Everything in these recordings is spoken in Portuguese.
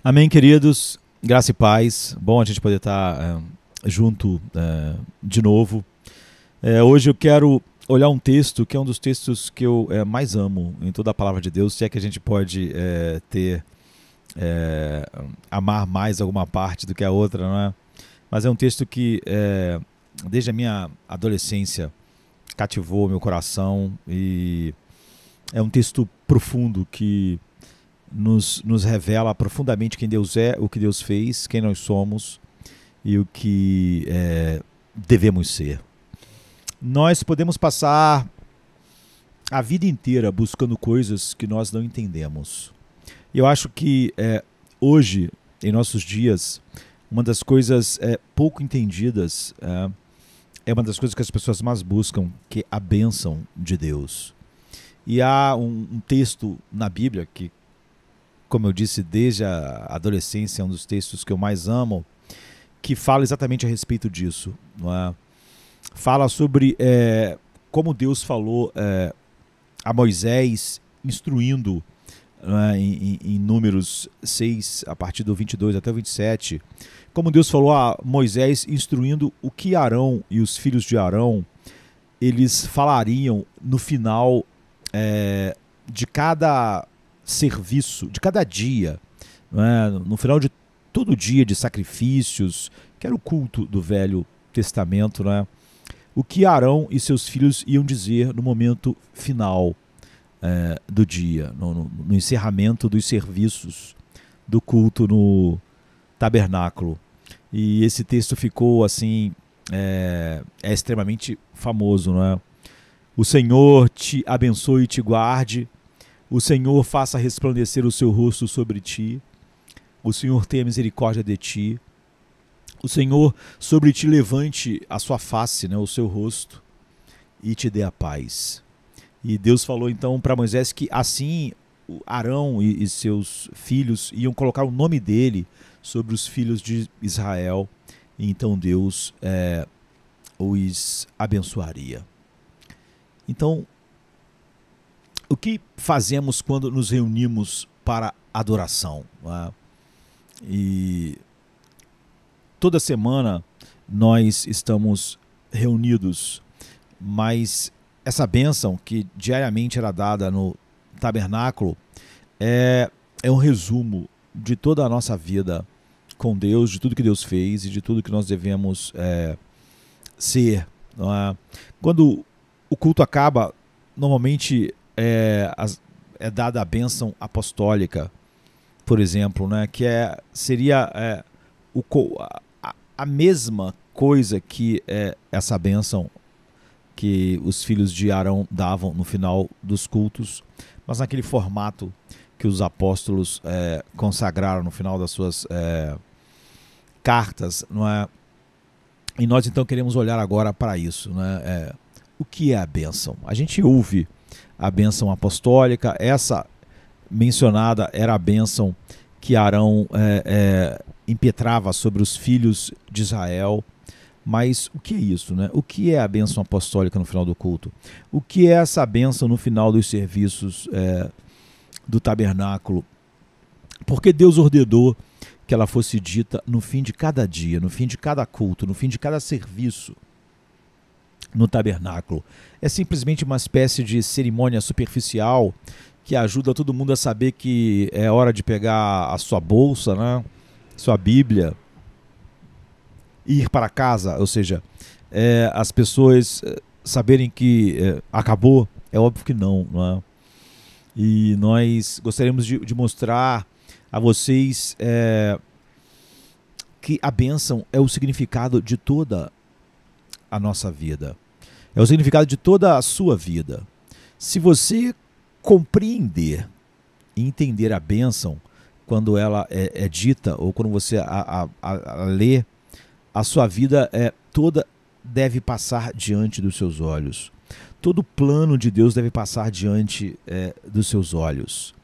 Amém, queridos. Graça e paz. Bom a gente poder estar junto de novo. Hoje eu quero olhar um texto que é um dos textos que eu mais amo em toda a palavra de Deus, se é que a gente pode amar mais alguma parte do que a outra, não é? Mas é um texto que desde a minha adolescência cativou meu coração e é um texto profundo que nos revela profundamente quem Deus é, o que Deus fez, quem nós somos e o que devemos ser. Nós podemos passar a vida inteira buscando coisas que nós não entendemos. E eu acho que hoje, em nossos dias, uma das coisas pouco entendidas é uma das coisas que as pessoas mais buscam, que é a bênção de Deus. E há um texto na Bíblia que, como eu disse, desde a adolescência, é um dos textos que eu mais amo, que fala exatamente a respeito disso. Não é? Fala sobre como Deus falou a Moisés, instruindo, não é? em Números 6, a partir do 22 até o 27, como Deus falou a Moisés, instruindo o que Arão e os filhos de Arão, eles falariam no final de cada serviço, de cada dia, né? No final de todo dia de sacrifícios, que era o culto do Velho Testamento, né? O que Arão e seus filhos iam dizer no momento final do dia, no encerramento dos serviços do culto no tabernáculo. E esse texto ficou assim, extremamente famoso, né? O Senhor te abençoe e te guarde. O Senhor faça resplandecer o seu rosto sobre ti. O Senhor tenha misericórdia de ti. O Senhor sobre ti levante a sua face, né, o seu rosto, e te dê a paz. E Deus falou então para Moisés que assim Arão e seus filhos iam colocar o nome dele sobre os filhos de Israel. E então Deus os abençoaria. Então, o que fazemos quando nos reunimos para adoração? Né? E toda semana nós estamos reunidos, mas essa bênção que diariamente era dada no tabernáculo é um resumo de toda a nossa vida com Deus, de tudo que Deus fez e de tudo que nós devemos ser. Não é? Quando o culto acaba, normalmente é dada a bênção apostólica, por exemplo, né, que seria a mesma coisa que essa bênção que os filhos de Arão davam no final dos cultos, mas naquele formato que os apóstolos consagraram no final das suas cartas, não é? E nós então queremos olhar agora para isso, né? O que é a bênção? A gente ouve a bênção apostólica, essa mencionada era a bênção que Arão impetrava sobre os filhos de Israel. Mas o que é isso, né? O que é a bênção apostólica no final do culto? O que é essa bênção no final dos serviços do tabernáculo? Porque Deus ordenou que ela fosse dita no fim de cada dia, no fim de cada culto, no fim de cada serviço no tabernáculo. É simplesmente uma espécie de cerimônia superficial que ajuda todo mundo a saber que é hora de pegar a sua bolsa, né? Sua Bíblia, e ir para casa, ou seja, as pessoas saberem que acabou. É óbvio que não, não é? E nós gostaríamos de mostrar a vocês que a bênção é o significado de toda a nossa vida. É o significado de toda a sua vida. Se você compreender e entender a bênção quando ela é dita, ou quando você a lê, a sua vida toda deve passar diante dos seus olhos. Todo o plano de Deus deve passar diante dos seus olhos.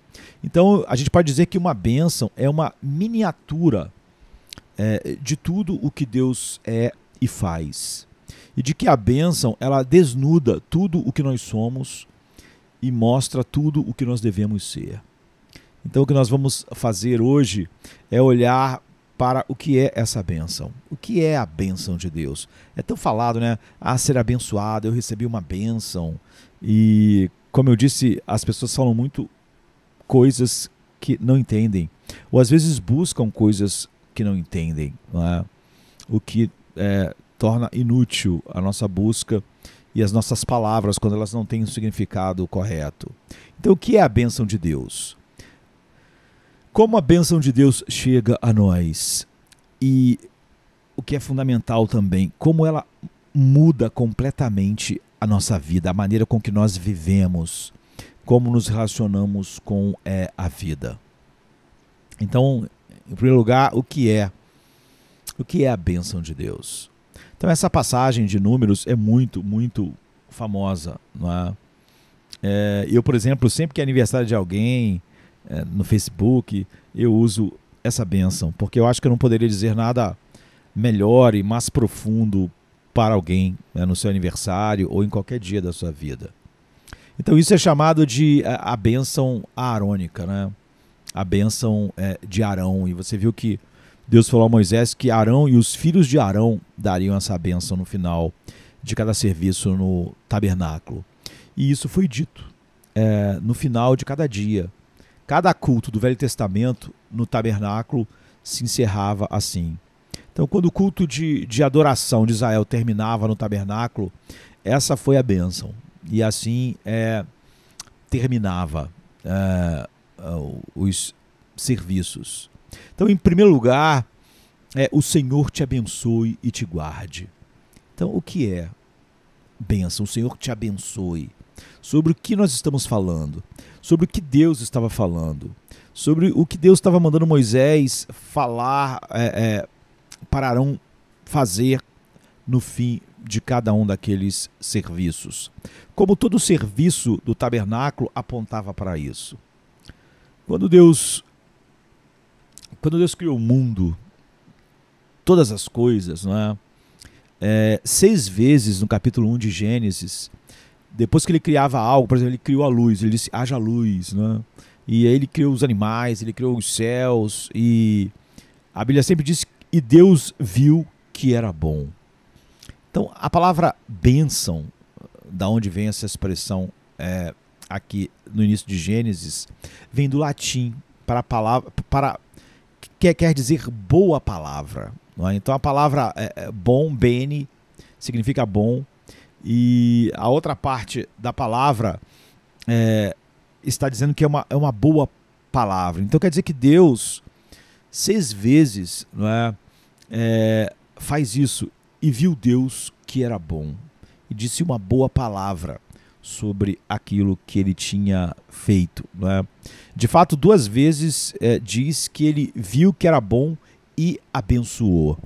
Então a gente pode dizer que uma bênção é uma miniatura de tudo o que Deus é e faz. E de que a bênção, ela desnuda tudo o que nós somos e mostra tudo o que nós devemos ser. Então o que nós vamos fazer hoje é olhar para o que é essa bênção. O que é a bênção de Deus? É tão falado, né? Ser abençoado, eu recebi uma bênção. E, como eu disse, as pessoas falam muito coisas que não entendem. Ou às vezes buscam coisas que não entendem, não é? O que torna inútil a nossa busca e as nossas palavras quando elas não têm um significado correto. Então, o que é a bênção de Deus? Como a bênção de Deus chega a nós? E o que é fundamental também, como ela muda completamente a nossa vida, a maneira com que nós vivemos, como nos relacionamos com a vida. Então, em primeiro lugar, o que é a bênção de Deus? Então, essa passagem de Números é muito, muito famosa, não é? Eu, por exemplo, sempre que é aniversário de alguém, no Facebook, eu uso essa bênção, porque eu acho que eu não poderia dizer nada melhor e mais profundo para alguém, né, no seu aniversário ou em qualquer dia da sua vida. Então isso é chamado de a bênção aarônica, né? A bênção de Arão. E você viu que Deus falou a Moisés que Arão e os filhos de Arão dariam essa bênção no final de cada serviço no tabernáculo. E isso foi dito no final de cada dia. Cada culto do Velho Testamento no tabernáculo se encerrava assim. Então, quando o culto de adoração de Israel terminava no tabernáculo, essa foi a bênção. E assim terminava os serviços. Então, em primeiro lugar, o Senhor te abençoe e te guarde. Então, o que é bênção? O Senhor te abençoe. Sobre o que nós estamos falando? Sobre o que Deus estava falando? Sobre o que Deus estava mandando Moisés falar para Arão fazer no fim de cada um daqueles serviços. Como todo serviço do tabernáculo apontava para isso. Quando Deus criou o mundo, todas as coisas, não é? 6 vezes no capítulo 1 de Gênesis, depois que ele criava algo, por exemplo, ele criou a luz, ele disse, haja luz, né? E aí ele criou os animais, ele criou os céus, e a Bíblia sempre diz, e Deus viu que era bom. Então, a palavra bênção, da onde vem essa expressão aqui no início de Gênesis, vem do latim, quer dizer boa palavra. Não é? Então, a palavra bom, bene, significa bom, e a outra parte da palavra está dizendo que é uma boa palavra. Então quer dizer que Deus 6 vezes, não é, faz isso e viu Deus que era bom e disse uma boa palavra sobre aquilo que ele tinha feito. Não é? De fato, 2 vezes diz que ele viu que era bom e abençoou.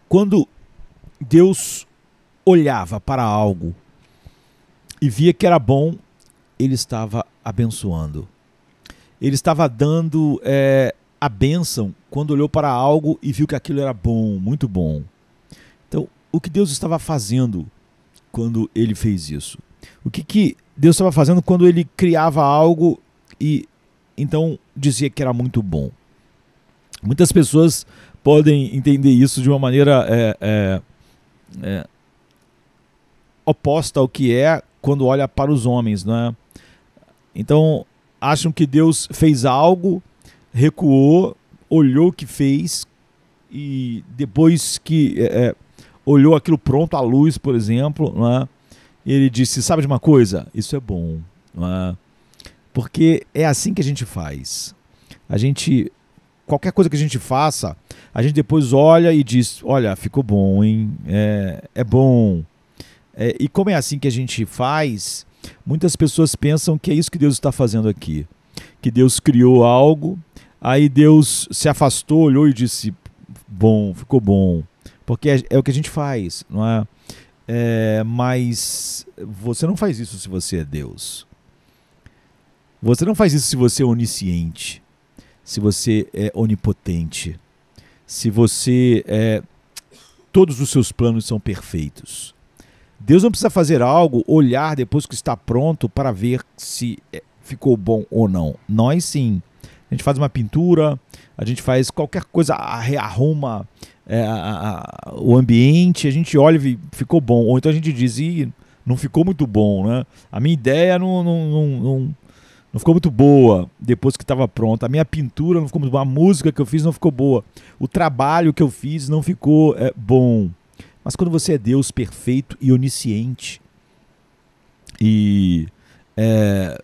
Quando Deus olhava para algo e via que era bom, ele estava abençoando. Ele estava dando a bênção quando olhou para algo e viu que aquilo era bom, muito bom. Então, o que Deus estava fazendo quando ele fez isso? O que Deus estava fazendo quando ele criava algo e então dizia que era muito bom? Muitas pessoas podem entender isso de uma maneira oposta ao que é quando olha para os homens, não é? Então, acham que Deus fez algo, recuou, olhou o que fez e depois que olhou aquilo pronto à luz, por exemplo, não é? Ele disse, sabe de uma coisa? Isso é bom, não é? Porque é assim que a gente faz. Qualquer coisa que a gente faça, a gente depois olha e diz, olha, ficou bom, hein? É bom. E como é assim que a gente faz, muitas pessoas pensam que é isso que Deus está fazendo aqui. Que Deus criou algo, aí Deus se afastou, olhou e disse, bom, ficou bom. Porque é o que a gente faz, não é? Mas você não faz isso se você é Deus. Você não faz isso se você é onisciente, se você é onipotente, se você todos os seus planos são perfeitos. Deus não precisa fazer algo, olhar depois que está pronto para ver se ficou bom ou não. Nós sim. A gente faz uma pintura, a gente faz qualquer coisa, arruma o ambiente, a gente olha e ficou bom. Ou então a gente diz, não ficou muito bom, né? A minha ideia não ficou muito boa depois que estava pronta. A minha pintura não ficou muito boa. A música que eu fiz não ficou boa. O trabalho que eu fiz não ficou bom. Mas quando você é Deus perfeito e onisciente e é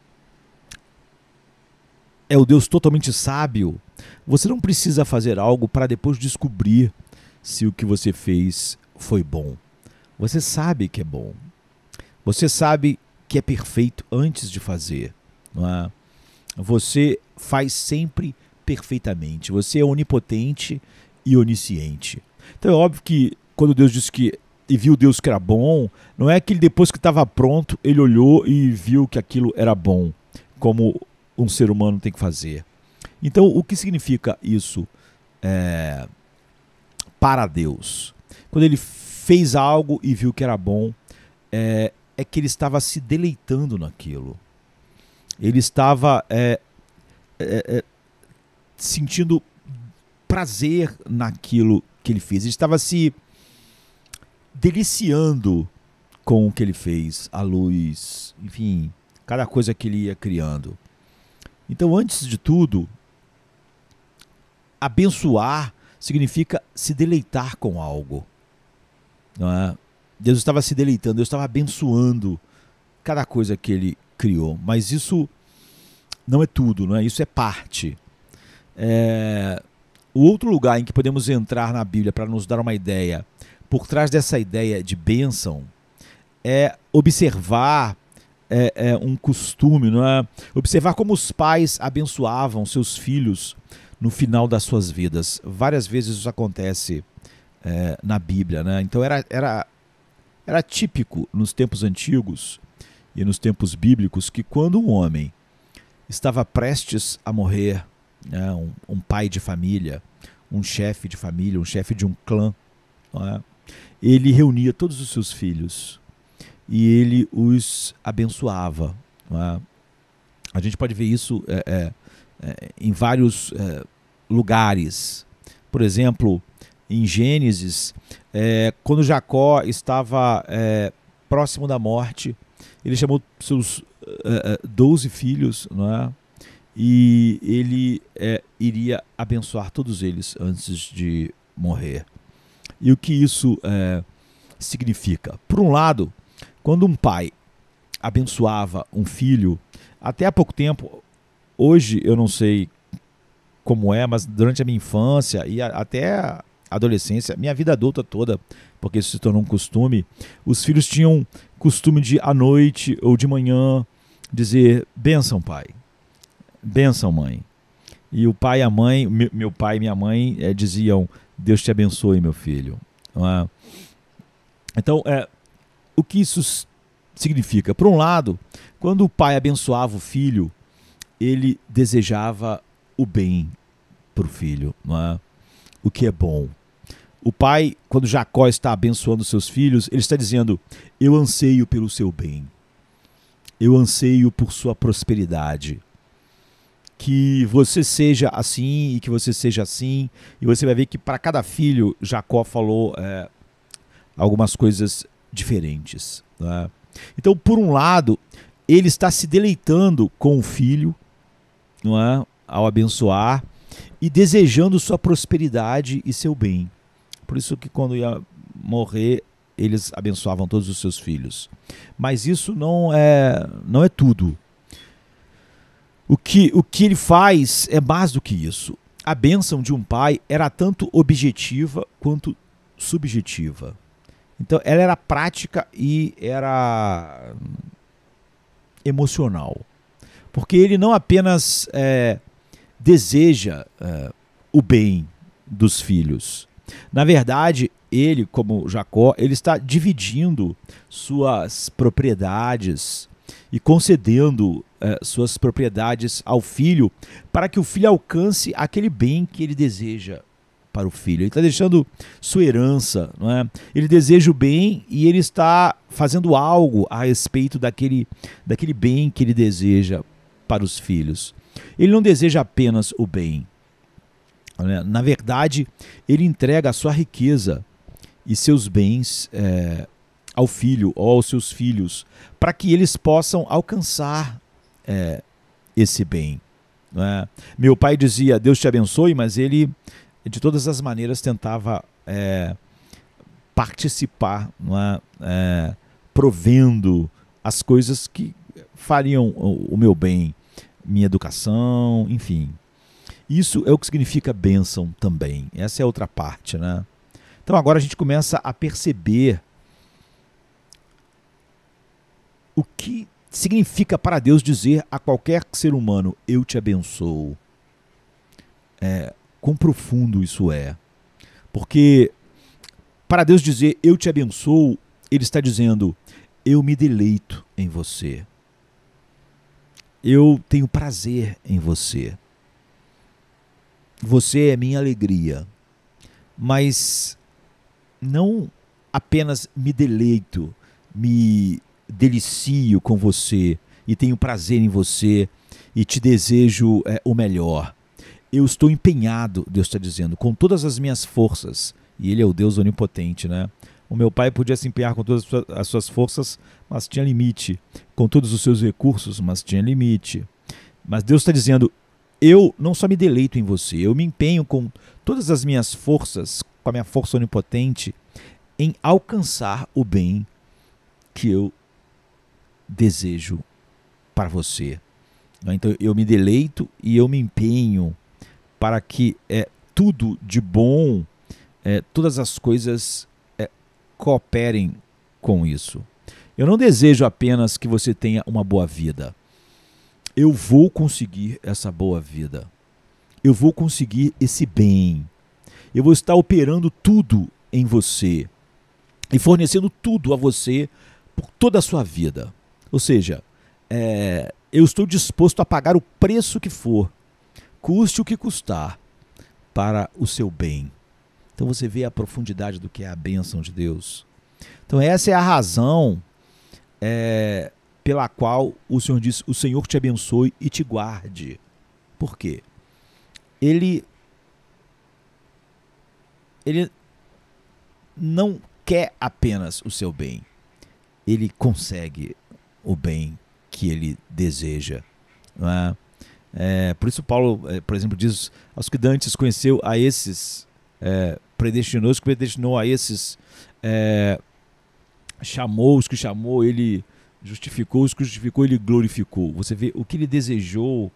o Deus totalmente sábio, você não precisa fazer algo para depois descobrir se o que você fez foi bom. Você sabe que é bom. Você sabe que é perfeito antes de fazer. Não é? Você faz sempre perfeitamente. Você é onipotente e onisciente. Então é óbvio que quando Deus disse que e viu Deus que era bom, não é que ele, depois que estava pronto, ele olhou e viu que aquilo era bom, como um ser humano tem que fazer. Então, o que significa isso para Deus? Quando ele fez algo e viu que era bom, é que ele estava se deleitando naquilo. Ele estava sentindo prazer naquilo que ele fez. Ele estava se deliciando com o que ele fez, a luz, enfim, cada coisa que ele ia criando. Então, antes de tudo, abençoar significa se deleitar com algo. Não é? Deus estava se deleitando, Deus estava abençoando cada coisa que ele criou. Mas isso não é tudo, não é? Isso é parte. O outro lugar em que podemos entrar na Bíblia para nos dar uma ideia, por trás dessa ideia de bênção, é observar um costume, não é? Observar como os pais abençoavam seus filhos no final das suas vidas. Várias vezes isso acontece na Bíblia, né? Então era típico nos tempos antigos e nos tempos bíblicos que quando um homem estava prestes a morrer, né, um pai de família, um chefe de família, um chefe de um clã, não é? Ele reunia todos os seus filhos e ele os abençoava. Não é? A gente pode ver isso em vários lugares. Por exemplo, em Gênesis, quando Jacó estava próximo da morte, ele chamou seus 12 filhos, não é? E ele iria abençoar todos eles antes de morrer. E o que isso significa? Por um lado, quando um pai abençoava um filho, até há pouco tempo, hoje eu não sei como mas durante a minha infância e até a adolescência, minha vida adulta toda, porque isso se tornou um costume, os filhos tinham costume de à noite ou de manhã dizer: bênção, pai, bênção, mãe. E o pai e a mãe, meu pai e minha mãe diziam: Deus te abençoe, meu filho. Não é? Então, o que isso significa? Por um lado, quando o pai abençoava o filho, ele desejava o bem para o filho, não é? O que é bom. O pai, quando Jacó está abençoando seus filhos, ele está dizendo: eu anseio pelo seu bem, eu anseio por sua prosperidade, que você seja assim e que você seja assim. E você vai ver que para cada filho Jacó falou algumas coisas diferentes, né? Então, por um lado, ele está se deleitando com o filho, não é? Ao abençoar e desejando sua prosperidade e seu bem. Por isso que quando ia morrer, eles abençoavam todos os seus filhos. Mas isso não é tudo. O que ele faz é mais do que isso. A bênção de um pai era tanto objetiva quanto subjetiva. Então, ela era prática e era emocional. Porque ele não apenas deseja o bem dos filhos. Na verdade, ele, como Jacó, ele está dividindo suas propriedades e concedendo suas propriedades ao filho para que o filho alcance aquele bem que ele deseja para o filho. Ele está deixando sua herança, não é? Ele deseja o bem e ele está fazendo algo a respeito daquele bem que ele deseja para os filhos. Ele não deseja apenas o bem. Né? Na verdade, ele entrega a sua riqueza e seus bens ao filho ou aos seus filhos, para que eles possam alcançar esse bem. Não é? Meu pai dizia, Deus te abençoe, mas ele de todas as maneiras tentava participar, não é? Provendo as coisas que fariam o meu bem, minha educação, enfim. Isso é o que significa bênção também. Essa é outra parte, né? Então agora a gente começa a perceber o que significa para Deus dizer a qualquer ser humano, eu te abençoo. Quão profundo isso é. Porque para Deus dizer, eu te abençoo, Ele está dizendo, eu me deleito em você. Eu tenho prazer em você. Você é minha alegria. Mas não apenas me deleito, me delicio com você e tenho prazer em você e te desejo o melhor. Eu estou empenhado, Deus está dizendo, com todas as minhas forças. E Ele é o Deus onipotente, né? O meu pai podia se empenhar com todas as suas forças, mas tinha limite. Com todos os seus recursos, mas tinha limite. Mas Deus está dizendo, eu não só me deleito em você, eu me empenho com todas as minhas forças, com a minha força onipotente, em alcançar o bem que eu desejo para você. Então eu me deleito e eu me empenho para que tudo de bom, todas as coisas cooperem com isso. Eu não desejo apenas que você tenha uma boa vida. Eu vou conseguir essa boa vida. Eu vou conseguir esse bem. Eu vou estar operando tudo em você e fornecendo tudo a você por toda a sua vida. Ou seja, eu estou disposto a pagar o preço que for, custe o que custar, para o seu bem. Então você vê a profundidade do que é a bênção de Deus. Então essa é a razão pela qual o Senhor diz, o Senhor te abençoe e te guarde. Por quê? Ele não quer apenas o seu bem. Ele consegue o bem que ele deseja. Não é? Por isso Paulo, por exemplo, diz, aos que dantes conheceu, a esses predestinou, os que predestinou, a esses chamou, os que chamou, ele justificou, os que justificou, ele glorificou. Você vê, o que ele desejou,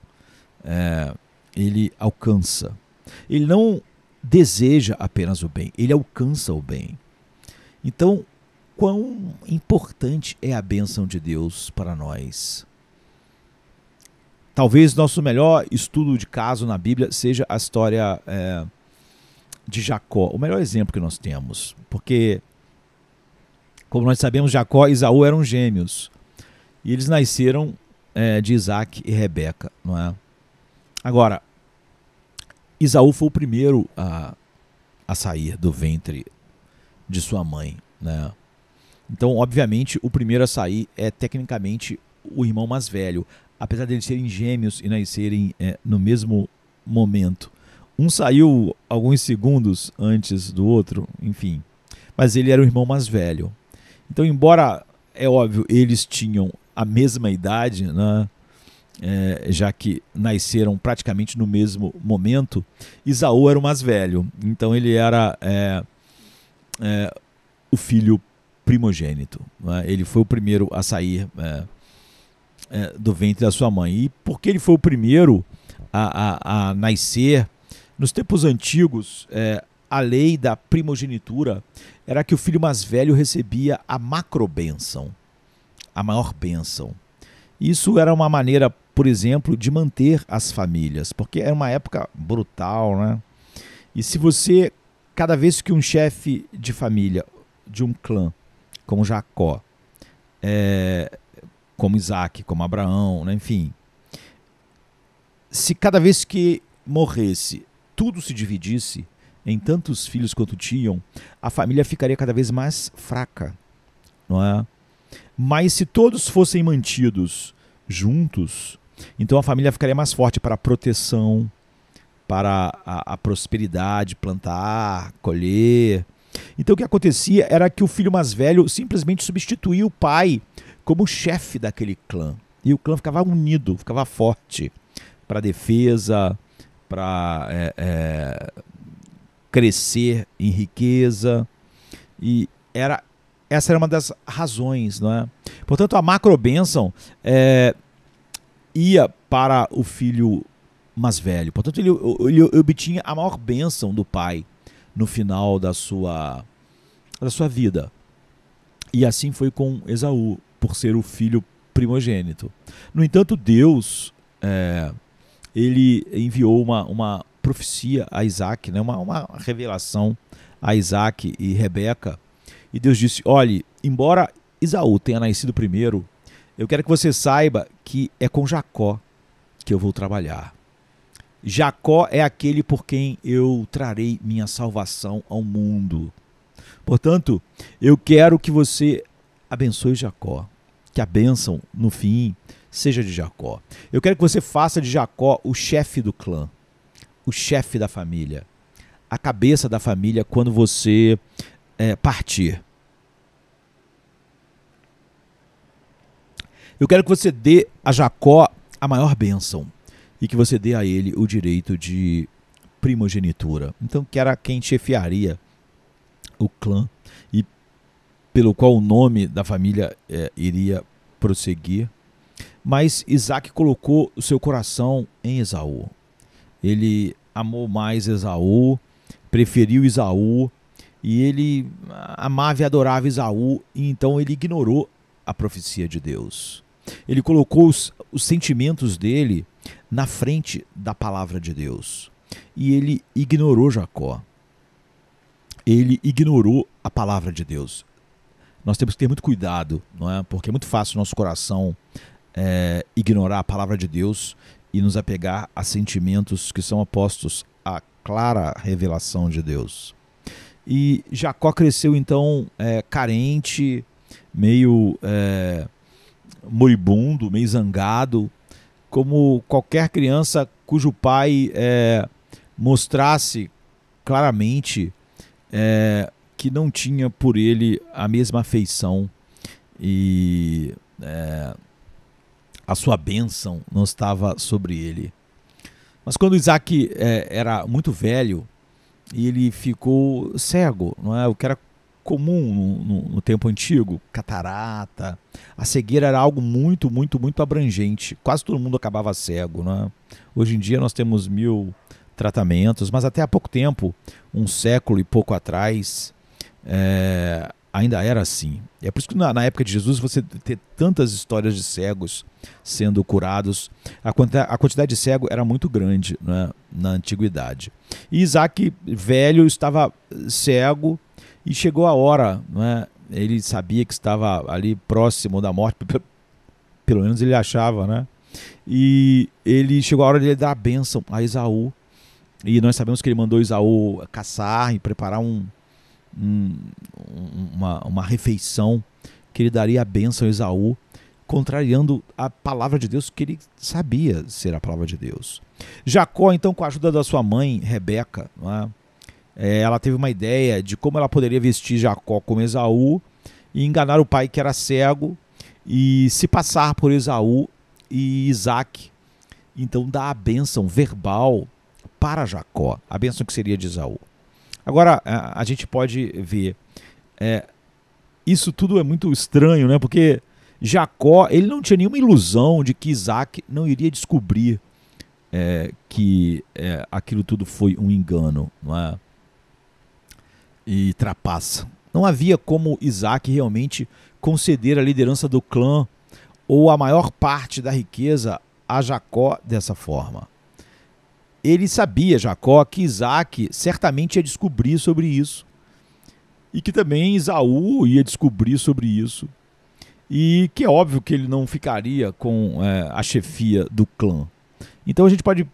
ele alcança. Ele não deseja apenas o bem, ele alcança o bem. Então, quão importante é a bênção de Deus para nós? Talvez nosso melhor estudo de caso na Bíblia seja a história de Jacó, o melhor exemplo que nós temos, porque, como nós sabemos, Jacó e Esaú eram gêmeos, e eles nasceram de Isaac e Rebeca, não é? Agora, Esaú foi o primeiro a sair do ventre de sua mãe, né? Então, obviamente, o primeiro a sair é tecnicamente o irmão mais velho, apesar de eles serem gêmeos e nascerem no mesmo momento. Um saiu alguns segundos antes do outro, enfim, mas ele era o irmão mais velho. Então, embora, é óbvio, eles tinham a mesma idade, né? Já que nasceram praticamente no mesmo momento, Esaú era o mais velho, então ele era o filho primogênito, né? Ele foi o primeiro a sair do ventre da sua mãe. E porque ele foi o primeiro a nascer, nos tempos antigos, a lei da primogenitura era que o filho mais velho recebia a macrobênção, a maior bênção. Isso era uma maneira, por exemplo, de manter as famílias, porque era uma época brutal, né? E se você, cada vez que um chefe de família, de um clã, como Jacó, como Isaac, como Abraão, né? Enfim, se cada vez que morresse, tudo se dividisse, em tantos filhos quanto tinham, a família ficaria cada vez mais fraca, não é? Mas se todos fossem mantidos juntos, então a família ficaria mais forte para a proteção, para a prosperidade, plantar, colher. Então o que acontecia era que o filho mais velho simplesmente substituía o pai como chefe daquele clã. E o clã ficava unido, ficava forte para a defesa, para crescer em riqueza. E essa era uma das razões, não é? Portanto, a macro-bênção ia para o filho mais velho. Portanto, ele obtinha a maior bênção do pai no final da sua vida. E assim foi com Esaú, por ser o filho primogênito. No entanto, Deus ele enviou uma profecia a Isaac, né? uma revelação a Isaac e Rebeca. E Deus disse: olhe, embora Esaú tenha nascido primeiro, eu quero que você saiba que é com Jacó que eu vou trabalhar. Jacó é aquele por quem eu trarei minha salvação ao mundo. Portanto, eu quero que você abençoe Jacó, que a bênção, no fim, seja de Jacó. Eu quero que você faça de Jacó o chefe do clã, o chefe da família, a cabeça da família quando você partir. Eu quero que você dê a Jacó a maior bênção e que você dê a ele o direito de primogenitura. Então, que era quem chefiaria o clã e pelo qual o nome da família iria prosseguir. Mas Isaac colocou o seu coração em Esaú. Ele amou mais Esaú, preferiu Esaú, e ele amava e adorava Esaú, e então ele ignorou a profecia de Deus. Ele colocou os sentimentos dele na frente da palavra de Deus. E ele ignorou Jacó. Ele ignorou a palavra de Deus. Nós temos que ter muito cuidado, não é? Porque é muito fácil o nosso coração ignorar a palavra de Deus e nos apegar a sentimentos que são opostos à clara revelação de Deus. E Jacó cresceu então carente, meio moribundo, meio zangado, como qualquer criança cujo pai mostrasse claramente que não tinha por ele a mesma afeição e a sua bênção não estava sobre ele. Mas quando Isaac era muito velho, ele ficou cego, não é? O que era comum no tempo antigo, catarata. A cegueira era algo muito, muito, muito abrangente. Quase todo mundo acabava cego, não é? Hoje em dia nós temos 1000 tratamentos, mas até há pouco tempo, um século e pouco atrás, ainda era assim. É por isso que na época de Jesus você ter tantas histórias de cegos sendo curados. A quantidade de cego era muito grande, né, na antiguidade. E Isaac, velho, estava cego e chegou a hora, né, ele sabia que estava ali próximo da morte, pelo menos ele achava, né? E ele chegou a hora de ele dar a bênção a Esaú. E nós sabemos que ele mandou Esaú caçar e preparar uma refeição que ele daria a bênção a Esaú, contrariando a palavra de Deus, que ele sabia ser a palavra de Deus. Jacó, então, com a ajuda da sua mãe, Rebeca, não é? Ela teve uma ideia de como ela poderia vestir Jacó como Esaú e enganar o pai que era cego e se passar por Esaú e Isaac. Então dá a bênção verbal para Jacó, a bênção que seria de Esaú. Agora, a gente pode ver, isso tudo é muito estranho, né? Porque Jacó, ele não tinha nenhuma ilusão de que Isaac não iria descobrir que aquilo tudo foi um engano, não é? E trapaça. Não havia como Isaac realmente conceder a liderança do clã ou a maior parte da riqueza a Jacó dessa forma. Ele sabia, Jacó, que Isaac certamente ia descobrir sobre isso. E que também Esaú ia descobrir sobre isso. E que é óbvio que ele não ficaria com a chefia do clã. Então a gente pode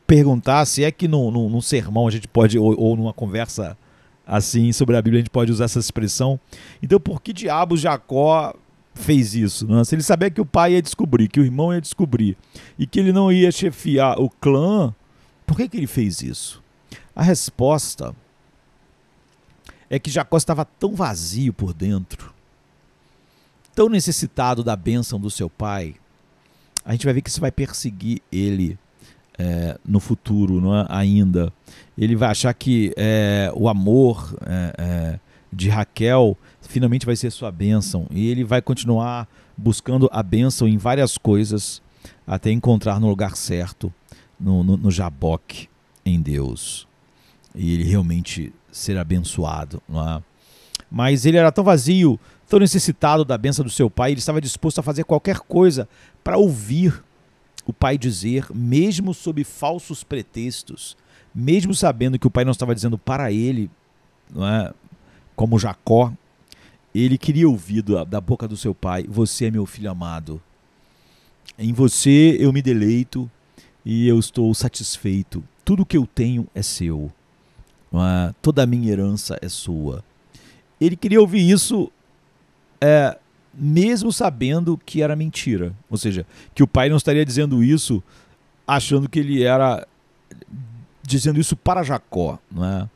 perguntar se é que num sermão a gente pode, ou numa conversa assim sobre a Bíblia, a gente pode usar essa expressão. Então, por que diabos Jacó fez isso? Né? Se ele sabia que o pai ia descobrir, que o irmão ia descobrir, e que ele não ia chefiar o clã, por que ele fez isso? A resposta é que Jacó estava tão vazio por dentro, tão necessitado da bênção do seu pai. A gente vai ver que isso vai perseguir ele no futuro, não é? Ainda. Ele vai achar que o amor de Raquel finalmente vai ser sua bênção. E ele vai continuar buscando a bênção em várias coisas até encontrar no lugar certo, no Jaboque, em Deus. E ele realmente ser abençoado. Não é? Mas ele era tão vazio, tão necessitado da bênção do seu pai, ele estava disposto a fazer qualquer coisa para ouvir o pai dizer, mesmo sob falsos pretextos, mesmo sabendo que o pai não estava dizendo para ele, não é? Como Jacó, ele queria ouvir da boca do seu pai: você é meu filho amado, em você eu me deleito e eu estou satisfeito, tudo que eu tenho é seu, não é? Toda a minha herança é sua. Ele queria ouvir isso mesmo sabendo que era mentira. Ou seja, que o pai não estaria dizendo isso achando que ele era dizendo isso para Jacó. Não é?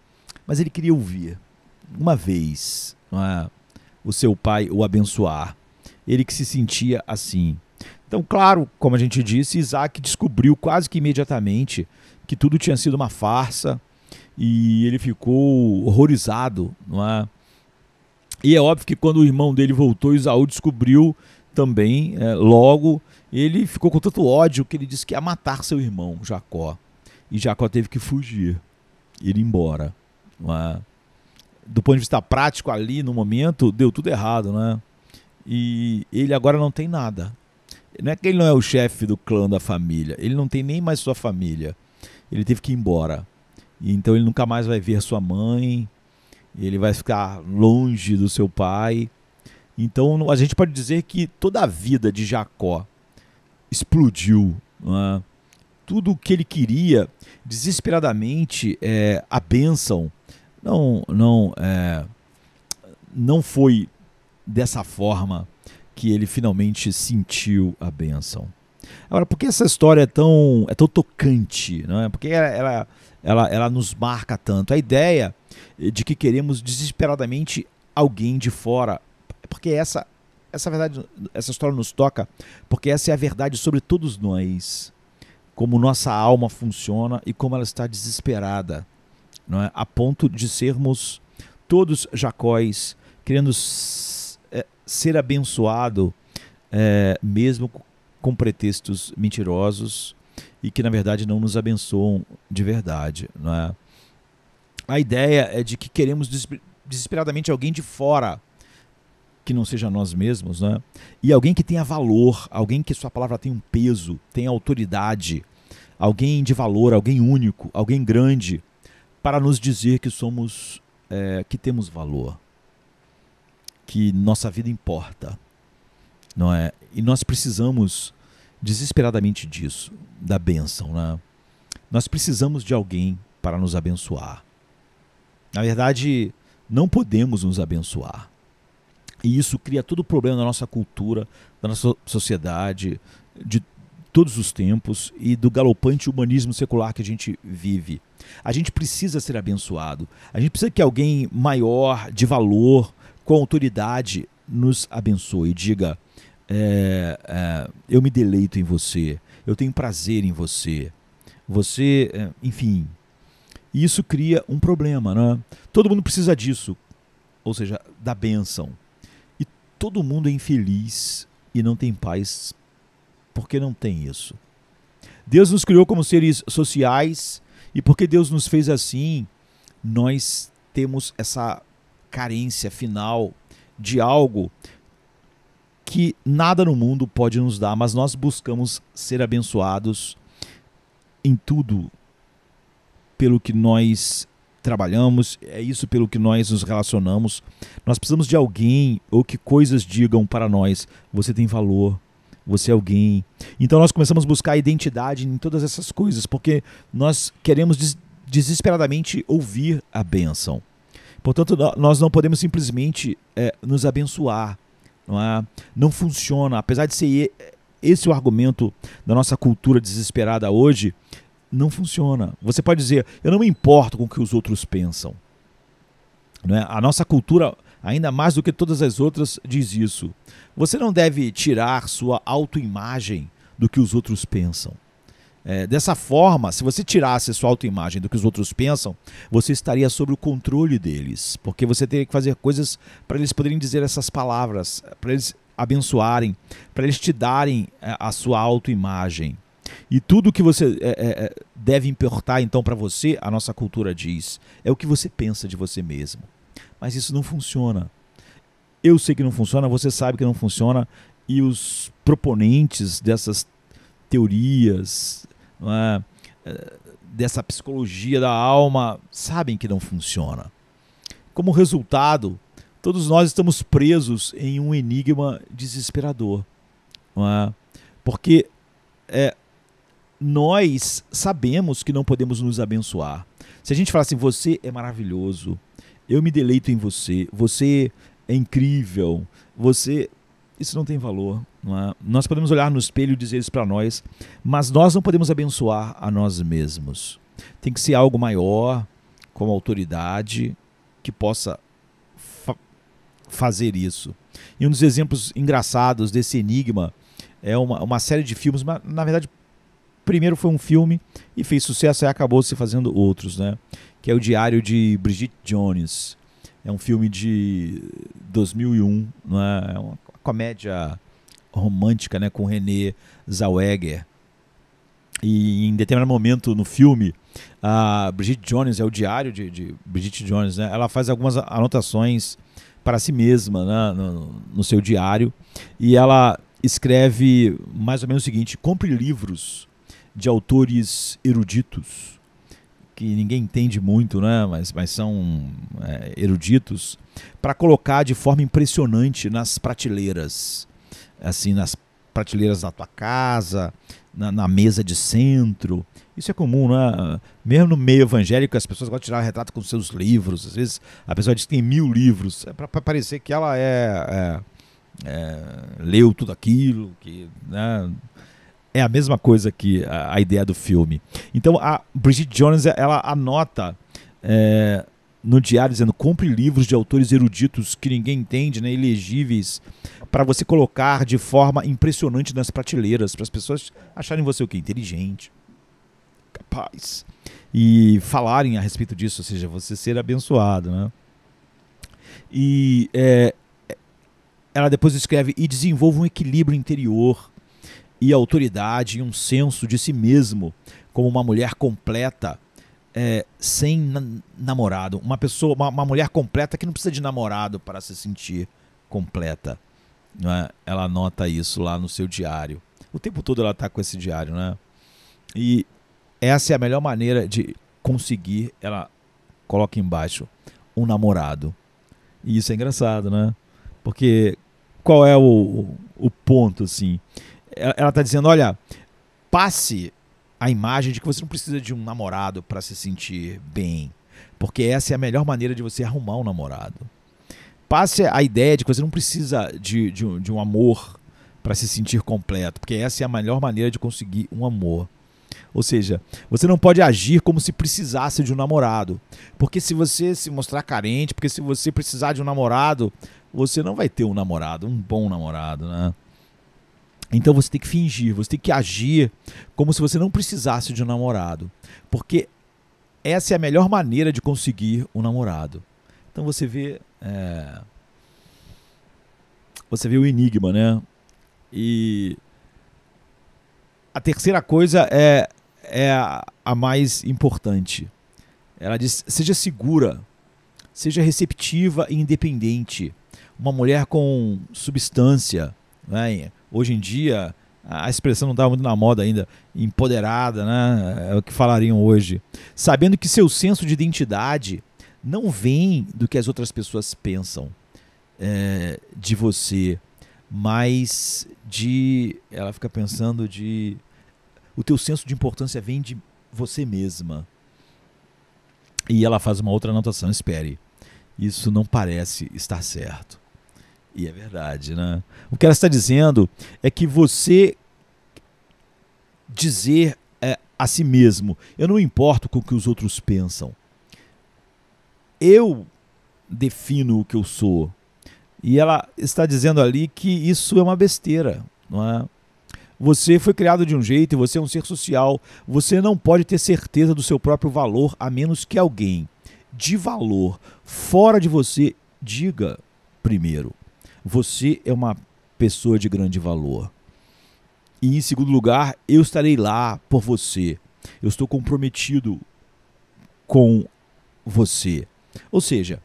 Mas ele queria ouvir uma vez, não é? O seu pai o abençoar. Ele que se sentia assim. Então, claro, como a gente disse, Isaac descobriu quase que imediatamente que tudo tinha sido uma farsa e ele ficou horrorizado, não é? E é óbvio que quando o irmão dele voltou, Esaú descobriu também, logo, ele ficou com tanto ódio que ele disse que ia matar seu irmão, Jacó. E Jacó teve que fugir, ir embora. Não é? Do ponto de vista prático, ali no momento, deu tudo errado, né? E ele agora não tem nada. Não é que ele não é o chefe do clã da família, ele não tem nem mais sua família. Ele teve que ir embora. E então ele nunca mais vai ver sua mãe, ele vai ficar longe do seu pai. Então a gente pode dizer que toda a vida de Jacó explodiu. Né? Tudo o que ele queria desesperadamente, a bênção, não foi dessa forma que ele finalmente sentiu a bênção. Agora, por que essa história é tão tocante? Não é? Porque ela nos marca tanto. A ideia de que queremos desesperadamente alguém de fora, porque essa verdade, essa história nos toca, porque essa é a verdade sobre todos nós, como nossa alma funciona e como ela está desesperada, não é? A ponto de sermos todos Jacóis, querendo ser abençoado, mesmo com pretextos mentirosos e que na verdade não nos abençoam de verdade, não é? A ideia é de que queremos desesperadamente alguém de fora, que não seja nós mesmos, né? E alguém que tenha valor, alguém que sua palavra tenha um peso, tenha autoridade, alguém de valor, alguém único, alguém grande, para nos dizer que somos, que temos valor, que nossa vida importa, não é? E nós precisamos desesperadamente disso, da bênção, né? Nós precisamos de alguém para nos abençoar. Na verdade, não podemos nos abençoar. E isso cria todo o problema da nossa cultura, da nossa sociedade, de todos os tempos e do galopante humanismo secular que a gente vive. A gente precisa ser abençoado. A gente precisa que alguém maior, de valor, com autoridade, nos abençoe e diga: eu me deleito em você, eu tenho prazer em você. Você, enfim... E isso cria um problema, né? Todo mundo precisa disso, ou seja, da bênção. E todo mundo é infeliz e não tem paz porque não tem isso. Deus nos criou como seres sociais e porque Deus nos fez assim, nós temos essa carência final de algo que nada no mundo pode nos dar, mas nós buscamos ser abençoados em tudo pelo que nós trabalhamos, é isso pelo que nós nos relacionamos. Nós precisamos de alguém ou que coisas digam para nós: você tem valor, você é alguém. Então nós começamos a buscar identidade em todas essas coisas, porque nós queremos desesperadamente ouvir a bênção. Portanto, nós não podemos simplesmente nos abençoar. Não é? Não funciona, apesar de ser esse o argumento da nossa cultura desesperada hoje, não funciona. Você pode dizer, eu não me importo com o que os outros pensam. Não é? A nossa cultura, ainda mais do que todas as outras, diz isso. Você não deve tirar sua autoimagem do que os outros pensam. Dessa forma, se você tirasse sua autoimagem do que os outros pensam, você estaria sob o controle deles, porque você teria que fazer coisas para eles poderem dizer essas palavras, para eles abençoarem, para eles te darem a sua autoimagem. E tudo que você deve importar então para você, a nossa cultura diz, é o que você pensa de você mesmo. Mas isso não funciona. Eu sei que não funciona, você sabe que não funciona, e os proponentes dessas teorias, não é, dessa psicologia da alma, sabem que não funciona. Como resultado, todos nós estamos presos em um enigma desesperador. Não é? Porque nós sabemos que não podemos nos abençoar. Se a gente falar assim, você é maravilhoso, eu me deleito em você, você é incrível, isso não tem valor. Não é? Nós podemos olhar no espelho e dizer isso para nós, mas nós não podemos abençoar a nós mesmos. Tem que ser algo maior, com autoridade, que possa fazer isso. E um dos exemplos engraçados desse enigma é uma série de filmes, mas na verdade primeiro foi um filme e fez sucesso e acabou se fazendo outros, né? Que é o Diário de Bridget Jones. É um filme de 2001, não é? É uma comédia romântica, né? Com Renée Zellweger. E em determinado momento no filme, a Bridget Jones, é o diário de Bridget Jones, né? Ela faz algumas anotações para si mesma, né? no seu diário, e ela escreve mais ou menos o seguinte: compre livros de autores eruditos, que ninguém entende muito, né? mas são eruditos, para colocar de forma impressionante nas prateleiras, assim, nas prateleiras da tua casa, na mesa de centro. Isso é comum, né? Mesmo no meio evangélico, as pessoas gostam de tirar retrato com seus livros. Às vezes a pessoa diz que tem 1000 livros, para parecer que ela leu tudo aquilo, que, né? É a mesma coisa que a ideia do filme. Então a Bridget Jones, ela anota no diário dizendo: compre livros de autores eruditos que ninguém entende, né, ilegíveis, para você colocar de forma impressionante nas prateleiras, para as pessoas acharem você o quê? Inteligente, capaz, e falarem a respeito disso, ou seja, você ser abençoado, né? E ela depois escreve: e desenvolva um equilíbrio interior e autoridade e um senso de si mesmo como uma mulher completa, sem namorado. Uma mulher completa que não precisa de namorado para se sentir completa, não é? Ela anota isso lá no seu diário. O tempo todo ela está com esse diário, né? E essa é a melhor maneira de conseguir, ela coloca embaixo, um namorado. E isso é engraçado, né? Porque qual é o ponto, assim? Ela está dizendo: olha, passe a imagem de que você não precisa de um namorado para se sentir bem, porque essa é a melhor maneira de você arrumar um namorado. Passe a ideia de que você não precisa de um amor para se sentir completo, porque essa é a melhor maneira de conseguir um amor. Ou seja, você não pode agir como se precisasse de um namorado, porque se você se mostrar carente, porque se você precisar de um namorado, você não vai ter um namorado, um bom namorado, né? Então você tem que fingir, você tem que agir como se você não precisasse de um namorado, porque essa é a melhor maneira de conseguir um namorado. Então você vê o enigma, né? E a terceira coisa é a mais importante. Ela diz: seja segura, seja receptiva e independente. Uma mulher com substância, né? Hoje em dia, a expressão não está muito na moda ainda, empoderada, né? É o que falariam hoje. Sabendo que seu senso de identidade não vem do que as outras pessoas pensam de você, mas ela fica pensando de o teu senso de importância vem de você mesma. E ela faz uma outra anotação, espere, isso não parece estar certo. E é verdade, né? O que ela está dizendo é que você dizer a si mesmo, eu não importo com o que os outros pensam, eu defino o que eu sou. E ela está dizendo ali que isso é uma besteira, não é? Você foi criado de um jeito e você é um ser social. Você não pode ter certeza do seu próprio valor a menos que alguém de valor fora de você diga primeiro: você é uma pessoa de grande valor. E em segundo lugar, eu estarei lá por você. Eu estou comprometido com você. Ou seja,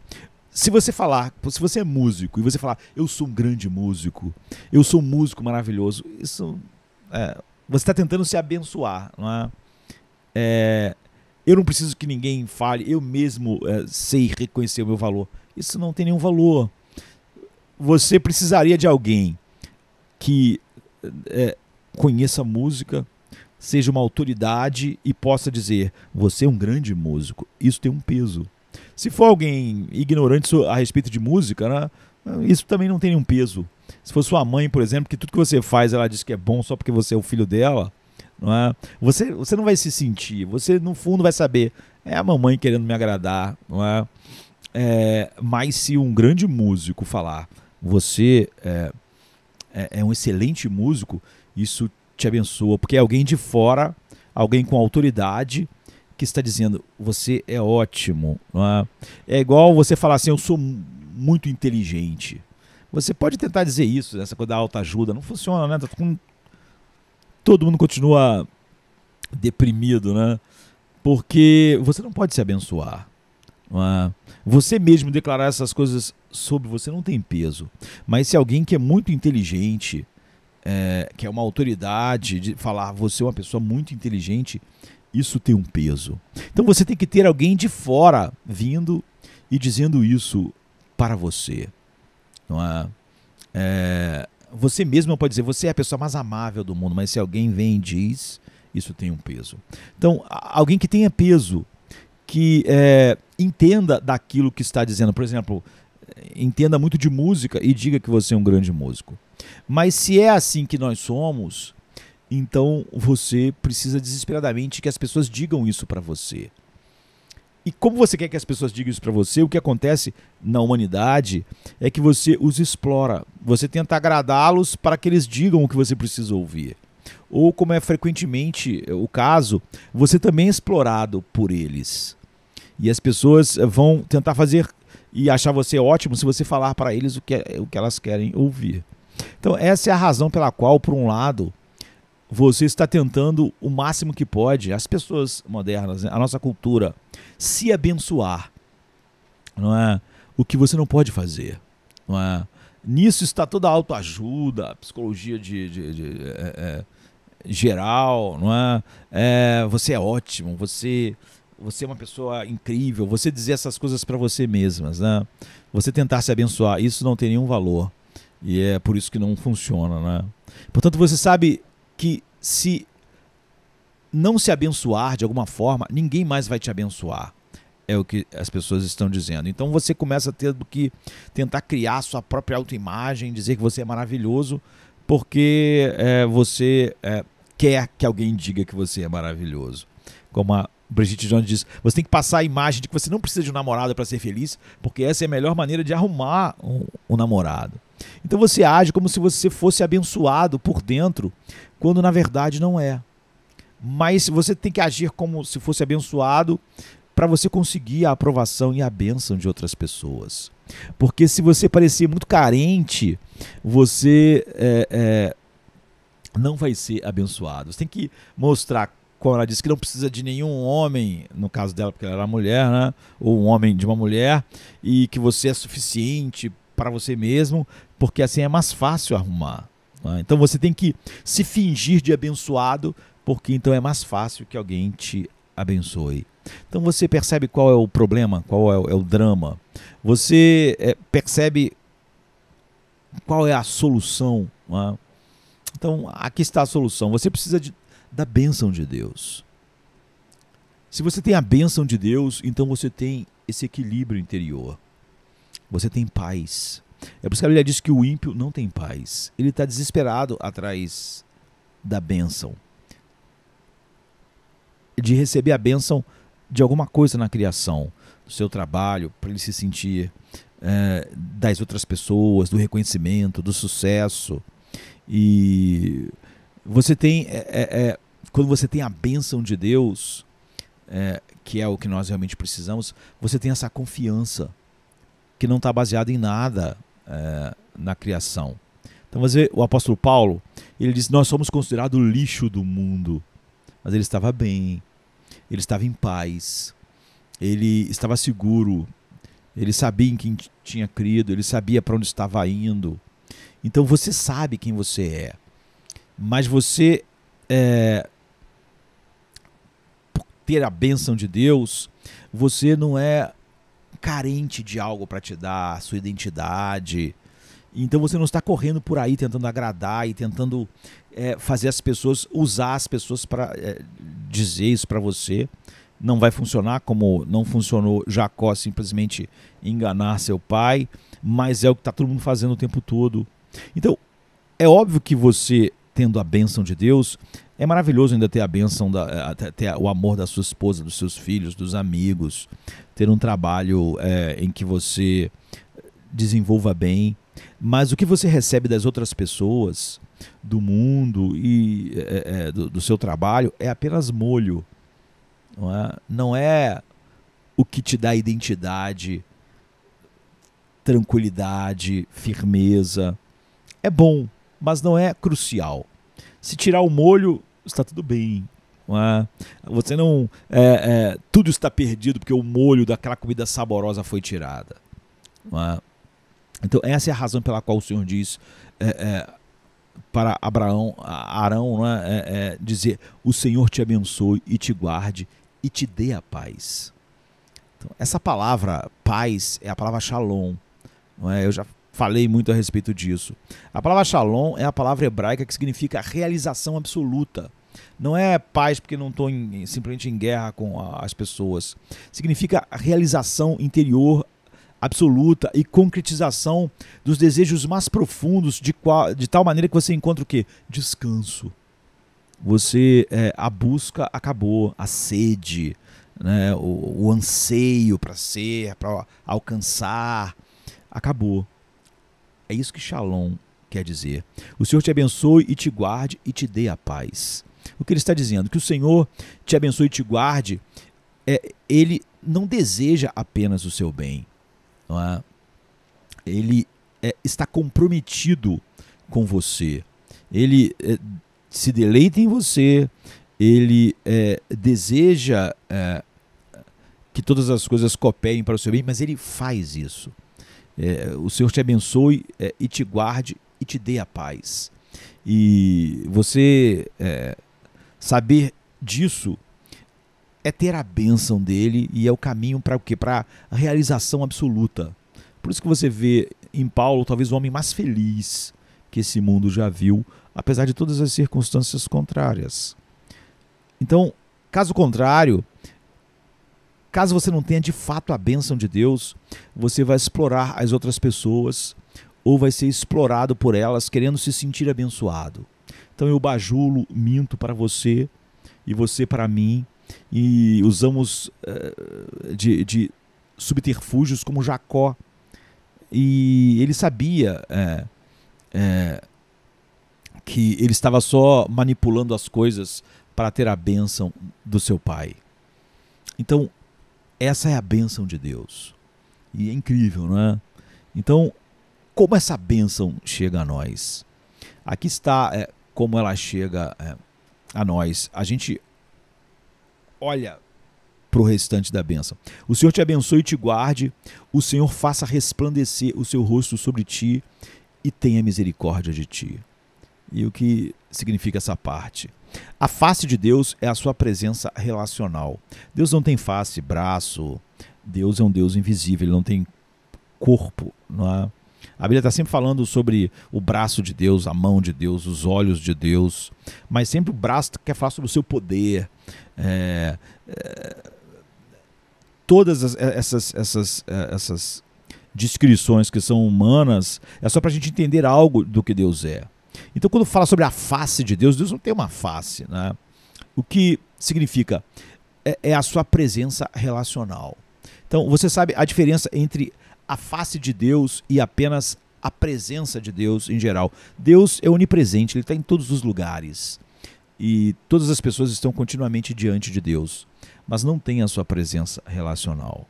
se você é músico e você falar, eu sou um grande músico, eu sou um músico maravilhoso, isso você está tentando se abençoar, não é? Eu não preciso que ninguém fale, eu mesmo sei reconhecer o meu valor. Isso não tem nenhum valor. Você precisaria de alguém que conheça música, seja uma autoridade e possa dizer, você é um grande músico. Isso tem um peso. Se for alguém ignorante a respeito de música, né, isso também não tem nenhum peso. Se for sua mãe, por exemplo, que tudo que você faz ela diz que é bom só porque você é o filho dela, não é? Você não vai se sentir, você no fundo vai saber, é a mamãe querendo me agradar, não é? Mas se um grande músico falar, você é um excelente músico, isso te abençoa, porque é alguém de fora, alguém com autoridade, que está dizendo, você é ótimo. Não é? É igual você falar assim, eu sou muito inteligente. Você pode tentar dizer isso, essa coisa da autoajuda, não funciona, né? Todo mundo continua deprimido, né? Porque você não pode se abençoar. Não é? Você mesmo declarar essas coisas sobre você não tem peso. Mas se alguém que é muito inteligente, que é uma autoridade, de falar, você é uma pessoa muito inteligente, isso tem um peso. Então você tem que ter alguém de fora vindo e dizendo isso para você. Não é? Você mesmo pode dizer, você é a pessoa mais amável do mundo, mas se alguém vem e diz, isso tem um peso. Então, alguém que tenha peso, que entenda daquilo que está dizendo. Por exemplo, entenda muito de música e diga que você é um grande músico. Mas se é assim que nós somos, então você precisa desesperadamente que as pessoas digam isso para você. E como você quer que as pessoas digam isso para você, o que acontece na humanidade é que você os explora. Você tenta agradá-los para que eles digam o que você precisa ouvir. Ou, como é frequentemente o caso, você também é explorado por eles. E as pessoas vão tentar fazer e achar você ótimo se você falar para eles o que elas querem ouvir. Então essa é a razão pela qual, por um lado, você está tentando o máximo que pode, as pessoas modernas, a nossa cultura, se abençoar. Não é? O que você não pode fazer. Não é? Nisso está toda a autoajuda, a psicologia geral. Não é? Você é ótimo, você é uma pessoa incrível. Você dizer essas coisas para você mesmas. Né? Você tentar se abençoar, isso não tem nenhum valor. E é por isso que não funciona. Né? Portanto, você sabe que se não se abençoar de alguma forma, ninguém mais vai te abençoar. É o que as pessoas estão dizendo. Então você começa a ter que tentar criar sua própria autoimagem, dizer que você é maravilhoso, porque você quer que alguém diga que você é maravilhoso. Como a Bridget Jones diz, você tem que passar a imagem de que você não precisa de um namorado para ser feliz, porque essa é a melhor maneira de arrumar um namorado. Então você age como se você fosse abençoado por dentro, quando na verdade não é. Mas você tem que agir como se fosse abençoado para você conseguir a aprovação e a bênção de outras pessoas. Porque se você parecer muito carente, você não vai ser abençoado. Você tem que mostrar, como ela disse, que não precisa de nenhum homem, no caso dela, porque ela era mulher, né? Ou um homem de uma mulher, e que você é suficiente para você mesmo, porque assim é mais fácil arrumar. Né? Então você tem que se fingir de abençoado, porque então é mais fácil que alguém te abençoe. Então você percebe qual é o problema, qual é o drama. Você percebe qual é a solução, não é? Então, aqui está a solução. Você precisa da bênção de Deus. Se você tem a bênção de Deus, então você tem esse equilíbrio interior. Você tem paz. É por isso que a Bíblia diz que o ímpio não tem paz. Ele está desesperado atrás da bênção, de receber a bênção de alguma coisa na criação, do seu trabalho, para ele se sentir das outras pessoas, do reconhecimento, do sucesso. E você tem, quando você tem a bênção de Deus, que é o que nós realmente precisamos, você tem essa confiança que não está baseada em nada na criação. Então você vê, o apóstolo Paulo, ele diz: nós somos considerados o lixo do mundo, mas ele estava bem, ele estava em paz, ele estava seguro, ele sabia em quem tinha crido, ele sabia para onde estava indo. Então você sabe quem você é, mas você, por ter a bênção de Deus, você não é carente de algo para te dar, a sua identidade. Então você não está correndo por aí tentando agradar e tentando fazer as pessoas, usar as pessoas para dizer isso para você. Não vai funcionar, como não funcionou Jacó simplesmente enganar seu pai, mas é o que está todo mundo fazendo o tempo todo. Então, é óbvio que você, tendo a bênção de Deus, é maravilhoso ainda ter a bênção, ter o amor da sua esposa, dos seus filhos, dos amigos, ter um trabalho em que você desenvolva bem, mas o que você recebe das outras pessoas, do mundo e do seu trabalho é apenas molho. Não é o que te dá identidade, tranquilidade, firmeza. É bom, mas não é crucial. Se tirar o molho, está tudo bem. Você não... tudo está perdido porque o molho daquela comida saborosa foi tirada. Então essa é a razão pela qual o Senhor diz para Arão, dizer: o Senhor te abençoe e te guarde e te dê a paz. Então, essa palavra paz é a palavra shalom. Eu já falei muito a respeito disso. A palavra shalom é a palavra hebraica que significa realização absoluta. Não é paz porque não estou simplesmente em guerra com as pessoas. Significa realização interior absoluta e concretização dos desejos mais profundos, de tal maneira que você encontra o quê? Descanso. Você, a busca acabou, a sede, né? o anseio para ser, para alcançar, acabou. É isso que Shalom quer dizer. O Senhor te abençoe e te guarde e te dê a paz. O que ele está dizendo? Que o Senhor te abençoe e te guarde, ele não deseja apenas o seu bem. Não é? Ele está comprometido com você. Ele se deleita em você. Ele deseja que todas as coisas cooperem para o seu bem, mas ele faz isso. O Senhor te abençoe e te guarde e te dê a paz. E você saber disso é ter a bênção dele e é o caminho para o quê? Para a realização absoluta. Por isso que você vê em Paulo talvez o homem mais feliz que esse mundo já viu, apesar de todas as circunstâncias contrárias. Então, caso contrário, caso você não tenha de fato a bênção de Deus, você vai explorar as outras pessoas ou vai ser explorado por elas querendo se sentir abençoado. Então eu bajulo, minto para você e você para mim, e usamos de subterfúgios como Jacó. E ele sabia que ele estava só manipulando as coisas para ter a bênção do seu pai. Então, essa é a bênção de Deus. E é incrível, não é? Então, como essa bênção chega a nós? Aqui está como ela chega a nós. A gente olha para o restante da bênção. O Senhor te abençoe e te guarde, o Senhor faça resplandecer o seu rosto sobre ti e tenha misericórdia de ti. E o que significa essa parte? A face de Deus é a sua presença relacional. Deus não tem face, braço. Deus é um Deus invisível, ele não tem corpo, não é? A Bíblia está sempre falando sobre o braço de Deus, a mão de Deus, os olhos de Deus, mas sempre o braço quer falar sobre o seu poder. Todas essas descrições que são humanas é só para a gente entender algo do que Deus é. Então, quando fala sobre a face de Deus, Deus não tem uma face, né? O que significa? É a sua presença relacional. Então, você sabe a diferença entre a face de Deus e apenas a presença de Deus em geral. Deus é onipresente, Ele está em todos os lugares. E todas as pessoas estão continuamente diante de Deus, mas não tem a sua presença relacional.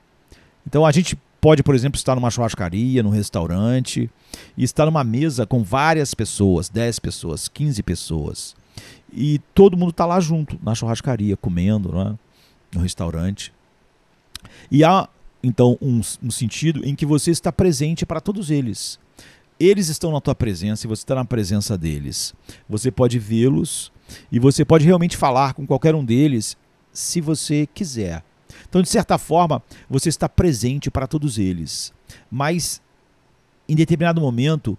Então, a gente pode, por exemplo, estar numa churrascaria, num restaurante, e estar numa mesa com várias pessoas, 10 pessoas, 15 pessoas. E todo mundo está lá junto, na churrascaria, comendo, não é? No restaurante. E há, então, um sentido em que você está presente para todos eles. Eles estão na tua presença e você está na presença deles. Você pode vê-los e você pode realmente falar com qualquer um deles se você quiser. Então, de certa forma, você está presente para todos eles. Mas, em determinado momento,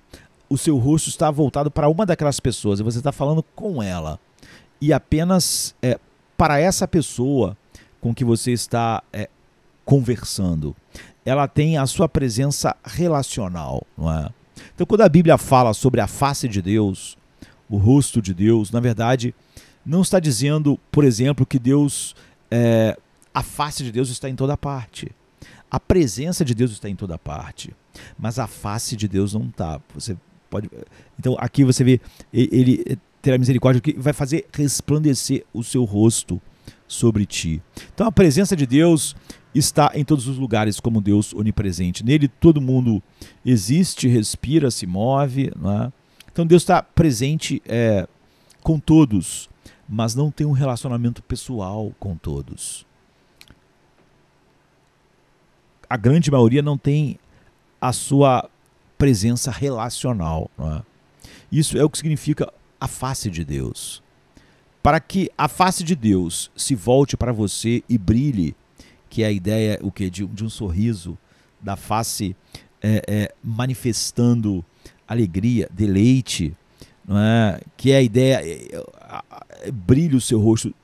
o seu rosto está voltado para uma daquelas pessoas e você está falando com ela. E apenas para essa pessoa com que você está conversando. Ela tem a sua presença relacional, não é? Então, quando a Bíblia fala sobre a face de Deus, o rosto de Deus, na verdade, não está dizendo, por exemplo, que Deus, a face de Deus está em toda parte. A presença de Deus está em toda parte, mas a face de Deus não está. Você pode. Então, aqui você vê, ele terá misericórdia que vai fazer resplandecer o seu rosto sobre ti. Então, a presença de Deus está em todos os lugares como Deus onipresente. Nele todo mundo existe, respira, se move, não é? Então Deus está presente com todos, mas não tem um relacionamento pessoal com todos. A grande maioria não tem a sua presença relacional, não é? Isso é o que significa a face de Deus. Para que a face de Deus se volte para você e brilhe, que é a ideia de um sorriso, da face manifestando alegria, deleite, não é? Que é a ideia, brilhe o seu rosto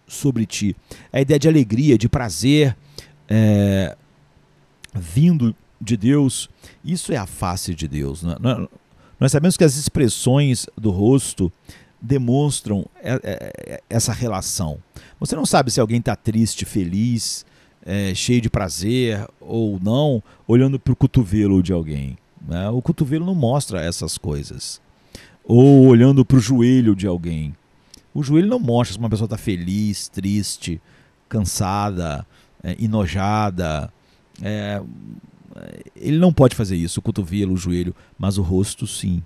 sobre ti. É a ideia de alegria, de prazer, vindo de Deus. Isso é a face de Deus. Não é? Nós sabemos que as expressões do rosto demonstram essa relação. Você não sabe se alguém está triste, feliz, cheio de prazer ou não, olhando para o cotovelo de alguém, né? O cotovelo não mostra essas coisas. Ou olhando para o joelho de alguém. O joelho não mostra se uma pessoa está feliz, triste, cansada, enojada. Ele não pode fazer isso, o cotovelo, o joelho, mas o rosto sim,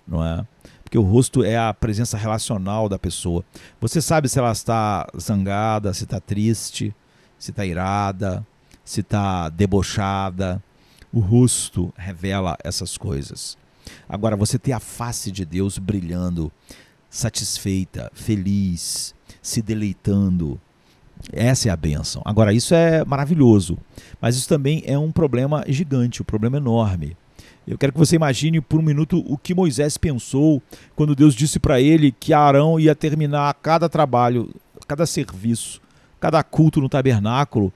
não é? Porque o rosto é a presença relacional da pessoa. Você sabe se ela está zangada, se está triste, se está irada, se está debochada. O rosto revela essas coisas. Agora, você ter a face de Deus brilhando, satisfeita, feliz, se deleitando, essa é a bênção. Agora, isso é maravilhoso, mas isso também é um problema gigante, um problema enorme. Eu quero que você imagine por um minuto o que Moisés pensou quando Deus disse para ele que Arão ia terminar cada trabalho, cada serviço, cada culto no tabernáculo,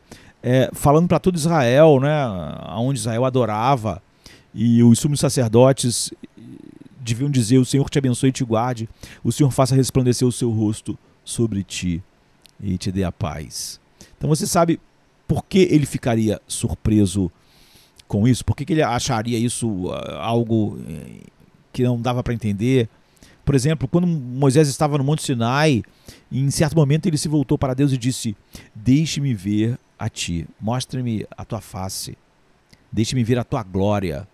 falando para todo Israel, né, onde Israel adorava, e os sumos sacerdotes deviam dizer: o Senhor te abençoe e te guarde, o Senhor faça resplandecer o seu rosto sobre ti e te dê a paz. Então você sabe por que ele ficaria surpreso com isso? Por que ele acharia isso algo que não dava para entender? Por exemplo, quando Moisés estava no Monte Sinai, em certo momento ele se voltou para Deus e disse: deixe-me ver a ti, mostre-me a tua face, deixe-me ver a tua glória.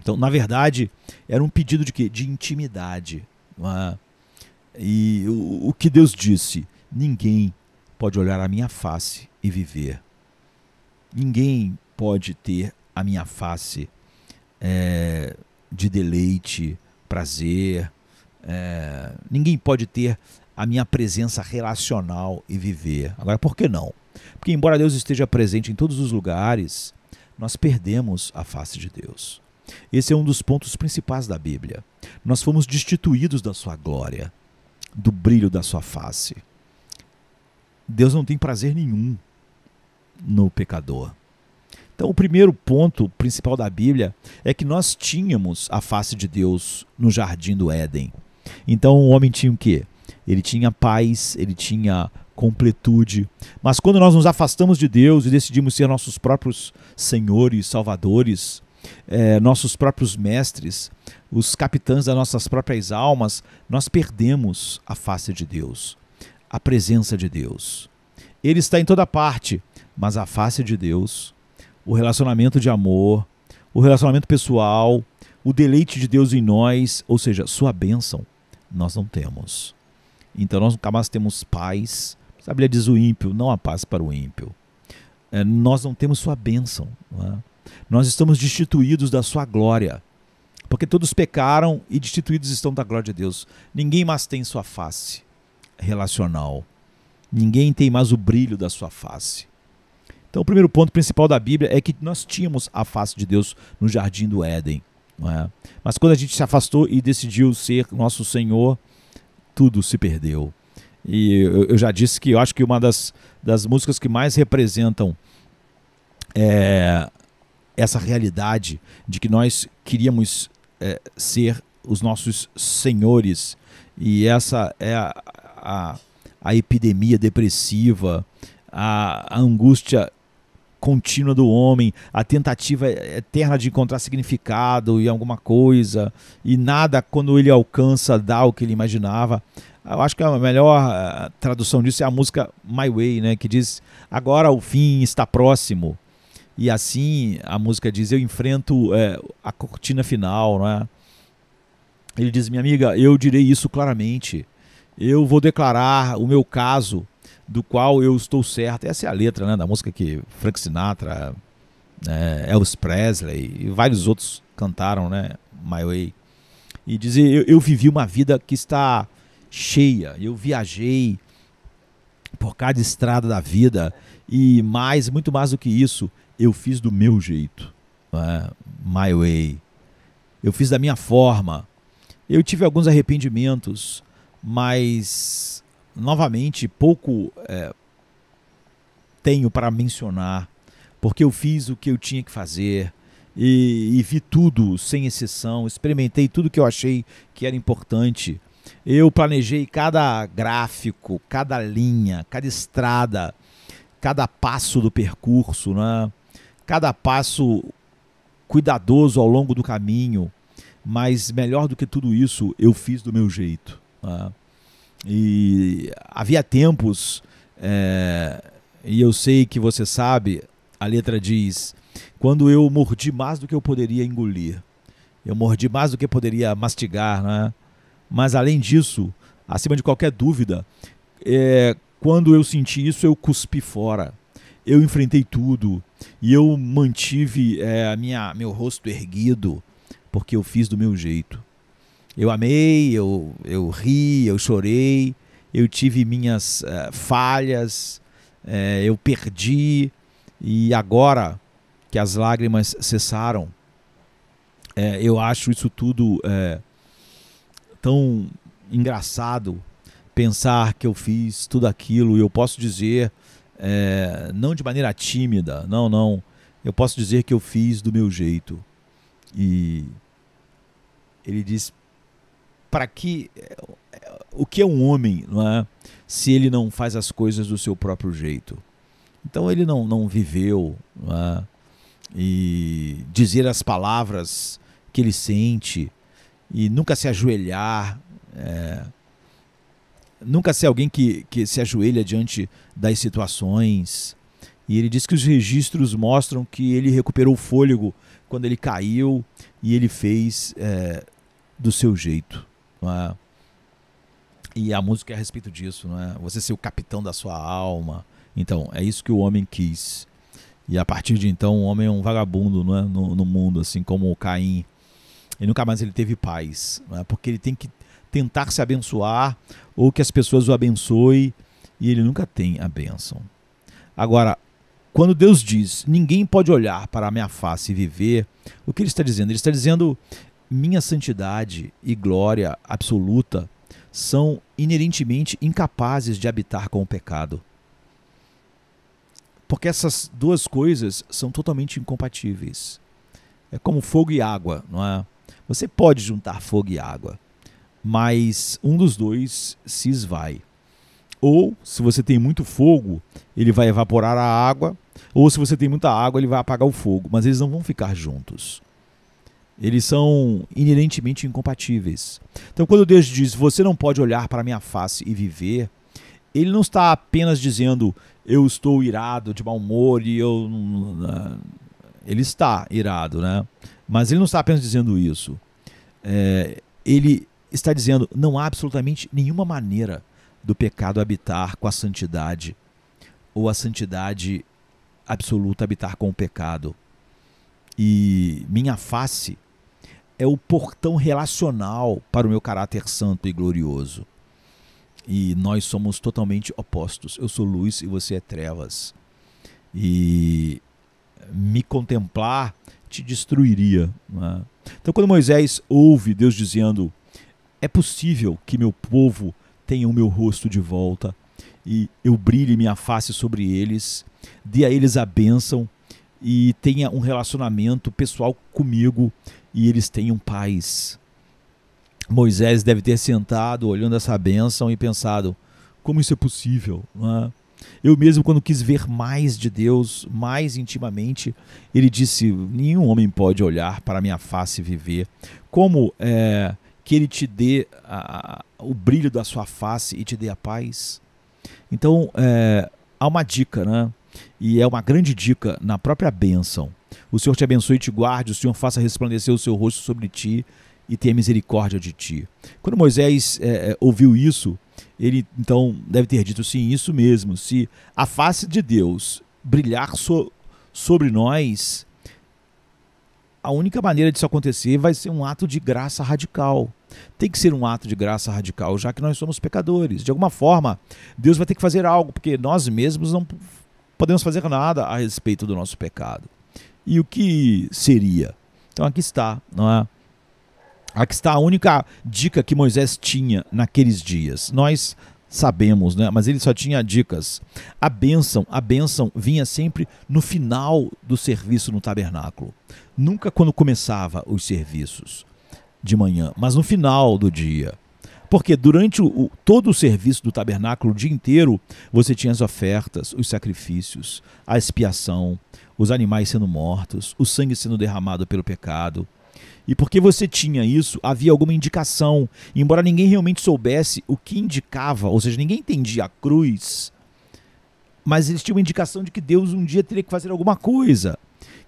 Então, na verdade, era um pedido de quê? De intimidade. Não é? E o que Deus disse: ninguém pode olhar a minha face e viver. Ninguém pode ter a minha face de deleite, prazer. Ninguém pode ter a minha presença relacional e viver. Agora, por que não? Porque embora Deus esteja presente em todos os lugares, nós perdemos a face de Deus. Esse é um dos pontos principais da Bíblia. Nós fomos destituídos da sua glória, do brilho da sua face. Deus não tem prazer nenhum no pecador. Então, o primeiro ponto principal da Bíblia é que nós tínhamos a face de Deus no jardim do Éden. Então, o homem tinha o quê? Ele tinha paz, ele tinha completude. Mas quando nós nos afastamos de Deus e decidimos ser nossos próprios senhores, salvadores, nossos próprios mestres, os capitães das nossas próprias almas, nós perdemos a face de Deus, a presença de Deus. Ele está em toda parte, mas a face de Deus, o relacionamento de amor, o relacionamento pessoal, o deleite de Deus em nós, ou seja, sua bênção, nós não temos. Então nós nunca mais temos paz. A Bíblia diz o ímpio, não há paz para o ímpio. Nós não temos sua bênção. Não é? Nós estamos destituídos da sua glória, porque todos pecaram e destituídos estão da glória de Deus. Ninguém mais tem sua face relacional. Ninguém tem mais o brilho da sua face. Então o primeiro ponto principal da Bíblia é que nós tínhamos a face de Deus no jardim do Éden. Não é? Mas quando a gente se afastou e decidiu ser nosso Senhor, tudo se perdeu. E eu já disse que eu acho que uma das músicas que mais representam essa realidade de que nós queríamos ser os nossos senhores, e essa é a epidemia depressiva, a angústia contínua do homem, a tentativa eterna de encontrar significado em alguma coisa, e nada, quando ele alcança, dá o que ele imaginava. Eu acho que a melhor tradução disso é a música My Way, né, que diz: agora o fim está próximo. E assim a música diz: eu enfrento a cortina final. Né? Ele diz: minha amiga, eu direi isso claramente. Eu vou declarar o meu caso, do qual eu estou certo. Essa é a letra, né, da música que Frank Sinatra, Elvis Presley e vários outros cantaram, né, My Way. E dizer: eu vivi uma vida que está cheia, eu viajei por cada estrada da vida, e muito mais do que isso, eu fiz do meu jeito, My Way. Eu fiz da minha forma. Eu tive alguns arrependimentos, mas novamente pouco tenho para mencionar, porque eu fiz o que eu tinha que fazer e vi tudo sem exceção, experimentei tudo que eu achei que era importante. Eu planejei cada gráfico, cada linha, cada estrada, cada passo do percurso, né? Cada passo cuidadoso ao longo do caminho, mas melhor do que tudo isso, eu fiz do meu jeito. Né? E havia tempos, e eu sei que você sabe, a letra diz: quando eu mordi mais do que eu poderia engolir, eu mordi mais do que poderia mastigar, né? Mas além disso, acima de qualquer dúvida, quando eu senti isso, eu cuspi fora. Eu enfrentei tudo e eu mantive meu rosto erguido, porque eu fiz do meu jeito. Eu amei, eu ri, eu chorei, eu tive minhas falhas, eu perdi, e agora que as lágrimas cessaram, eu acho isso tudo tão engraçado, pensar que eu fiz tudo aquilo. E eu posso dizer, não de maneira tímida, não, eu posso dizer que eu fiz do meu jeito. E ele diz: para que o que é um homem, não é, se ele não faz as coisas do seu próprio jeito? Então ele não viveu, não é, e dizer as palavras que ele sente, e nunca se ajoelhar, nunca ser alguém que se ajoelha diante das situações. E ele diz que os registros mostram que ele recuperou o fôlego quando ele caiu, e ele fez do seu jeito. Não é? E a música é a respeito disso, não é? Você ser o capitão da sua alma. Então, é isso que o homem quis. E a partir de então, o homem é um vagabundo, não é? no mundo, assim como o Caim. E nunca mais ele teve paz, não é? Porque ele tem que tentar se abençoar, ou que as pessoas o abençoem, e ele nunca tem a bênção. Agora, quando Deus diz, ninguém pode olhar para a minha face e viver, o que ele está dizendo? Ele está dizendo, minha santidade e glória absoluta são inerentemente incapazes de habitar com o pecado. Porque essas duas coisas são totalmente incompatíveis. É como fogo e água, não é? Você pode juntar fogo e água, mas um dos dois se esvai. Ou, se você tem muito fogo, ele vai evaporar a água, ou se você tem muita água, ele vai apagar o fogo, mas eles não vão ficar juntos. Eles são inerentemente incompatíveis. Então, quando Deus diz, você não pode olhar para a minha face e viver, ele não está apenas dizendo, eu estou irado, de mau humor, e eu... Ele está irado, né? Mas ele não está apenas dizendo isso. Ele está dizendo, não há absolutamente nenhuma maneira do pecado habitar com a santidade, ou a santidade absoluta habitar com o pecado. E minha face é o portão relacional para o meu caráter santo e glorioso. E nós somos totalmente opostos. Eu sou luz e você é trevas. E me contemplar te destruiria, né? Então, quando Moisés ouve Deus dizendo, é possível que meu povo tenha o meu rosto de volta e eu brilhe minha face sobre eles, dê a eles a bênção e tenha um relacionamento pessoal comigo e eles tenham paz. Moisés deve ter sentado olhando essa bênção e pensado, como isso é possível, né? Eu mesmo, quando quis ver mais de Deus, mais intimamente, ele disse, nenhum homem pode olhar para a minha face e viver. Como que ele te dê o brilho da sua face e te dê a paz? Então, há uma dica, né? E é uma grande dica na própria bênção. O Senhor te abençoe e te guarde, o Senhor faça resplandecer o seu rosto sobre ti e tenha misericórdia de ti. Quando Moisés ouviu isso, ele então deve ter dito, sim, isso mesmo, se a face de Deus brilhar sobre nós, a única maneira disso acontecer vai ser um ato de graça radical. Tem que ser um ato de graça radical, já que nós somos pecadores. De alguma forma, Deus vai ter que fazer algo, porque nós mesmos não podemos fazer nada a respeito do nosso pecado. E o que seria? Então aqui está, não é? Aqui está a única dica que Moisés tinha naqueles dias. Nós sabemos, né? Mas ele só tinha dicas. A bênção vinha sempre no final do serviço no tabernáculo. Nunca quando começava os serviços de manhã, mas no final do dia. Porque durante todo o serviço do tabernáculo, o dia inteiro, você tinha as ofertas, os sacrifícios, a expiação, os animais sendo mortos, o sangue sendo derramado pelo pecado. E porque você tinha isso, havia alguma indicação, embora ninguém realmente soubesse o que indicava, ou seja, ninguém entendia a cruz, mas eles tinham uma indicação de que Deus um dia teria que fazer alguma coisa,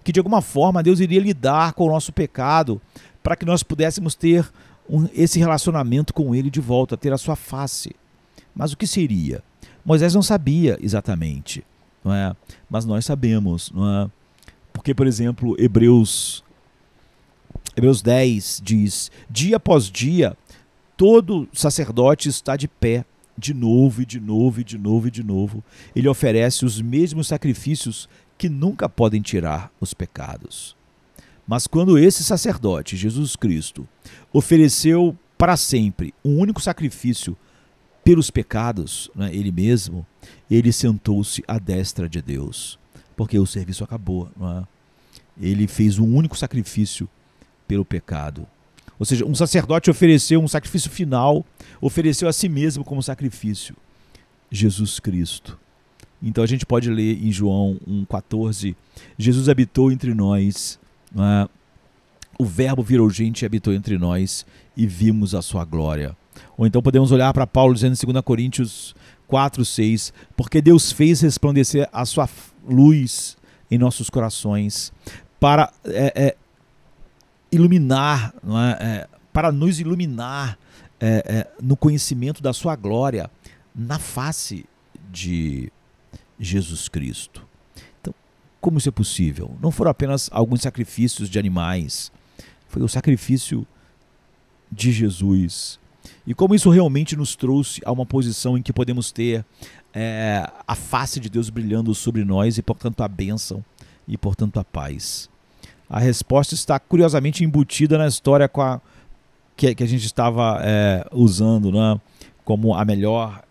que de alguma forma Deus iria lidar com o nosso pecado, para que nós pudéssemos ter esse relacionamento com Ele de volta, ter a sua face. Mas o que seria? Moisés não sabia exatamente, não é? Mas nós sabemos, não é? Porque, por exemplo, Hebreus 10 diz, dia após dia, todo sacerdote está de pé, de novo, e de novo, e de novo, e de novo. Ele oferece os mesmos sacrifícios que nunca podem tirar os pecados. Mas quando esse sacerdote, Jesus Cristo, ofereceu para sempre um único sacrifício pelos pecados, né, ele mesmo, ele sentou-se à destra de Deus, porque o serviço acabou, não é? Ele fez um único sacrifício pelo pecado. Ou seja, um sacerdote ofereceu um sacrifício final, ofereceu a si mesmo como sacrifício, Jesus Cristo. Então a gente pode ler em João 1,14, Jesus habitou entre nós, o verbo virou gente e habitou entre nós e vimos a sua glória. Ou então podemos olhar para Paulo dizendo em 2 Coríntios 4,6, porque Deus fez resplandecer a sua luz em nossos corações para iluminar, não é? Para nos iluminar no conhecimento da sua glória na face de Jesus Cristo. Então, como isso é possível? Não foram apenas alguns sacrifícios de animais, foi o sacrifício de Jesus. e como isso realmente nos trouxe a uma posição em que podemos ter a face de Deus brilhando sobre nós e, portanto, a bênção e, portanto, a paz. A resposta está curiosamente embutida na história que a gente estava usando, né, como a melhor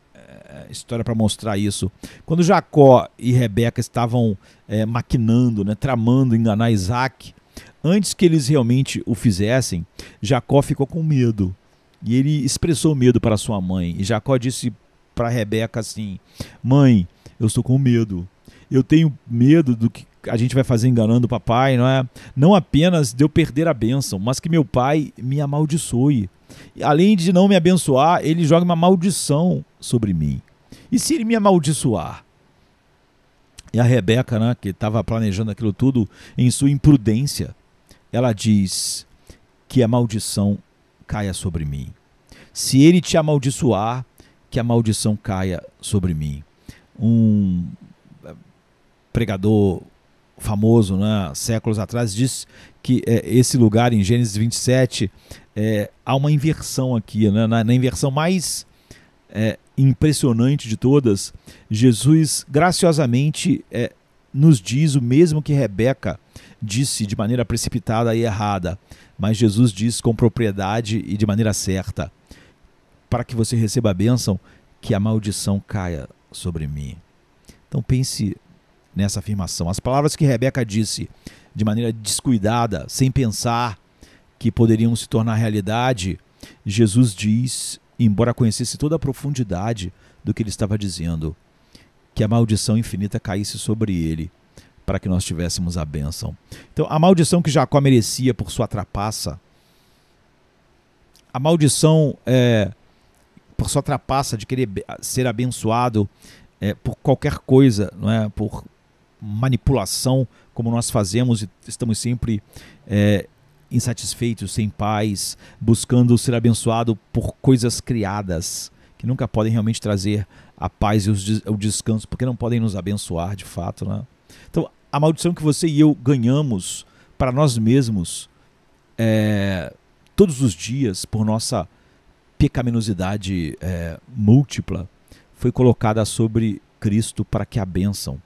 história para mostrar isso. Quando Jacó e Rebeca estavam maquinando, né, tramando enganar Isaac, antes que eles realmente o fizessem, Jacó ficou com medo. E ele expressou medo para sua mãe. E Jacó disse para Rebeca assim: mãe, eu estou com medo. Eu tenho medo do que a gente vai fazer enganando o papai, não é? Não apenas de eu perder a bênção, mas que meu pai me amaldiçoe. E, além de não me abençoar, ele joga uma maldição sobre mim. E se ele me amaldiçoar? E a Rebeca, né, que estava planejando aquilo tudo, em sua imprudência, ela diz que a maldição caia sobre mim. Se ele te amaldiçoar, que a maldição caia sobre mim. Um pregador famoso, né, séculos atrás, disse que esse lugar em Gênesis 27 há uma inversão aqui, né, na inversão mais impressionante de todas. Jesus graciosamente nos diz o mesmo que Rebeca disse de maneira precipitada e errada, mas Jesus diz com propriedade e de maneira certa: para que você receba a bênção, que a maldição caia sobre mim. Então pense nessa afirmação. As palavras que Rebeca disse de maneira descuidada, sem pensar que poderiam se tornar realidade, Jesus diz, embora conhecesse toda a profundidade do que ele estava dizendo, que a maldição infinita caísse sobre ele, para que nós tivéssemos a bênção. Então, a maldição que Jacó merecia por sua trapaça, a maldição por sua trapaça de querer ser abençoado por qualquer coisa, não é? Por manipulação, como nós fazemos e estamos sempre insatisfeitos, sem paz, buscando ser abençoado por coisas criadas, que nunca podem realmente trazer a paz e o descanso, porque não podem nos abençoar de fato, né? Então, a maldição que você e eu ganhamos para nós mesmos todos os dias por nossa pecaminosidade múltipla foi colocada sobre Cristo para que a bênção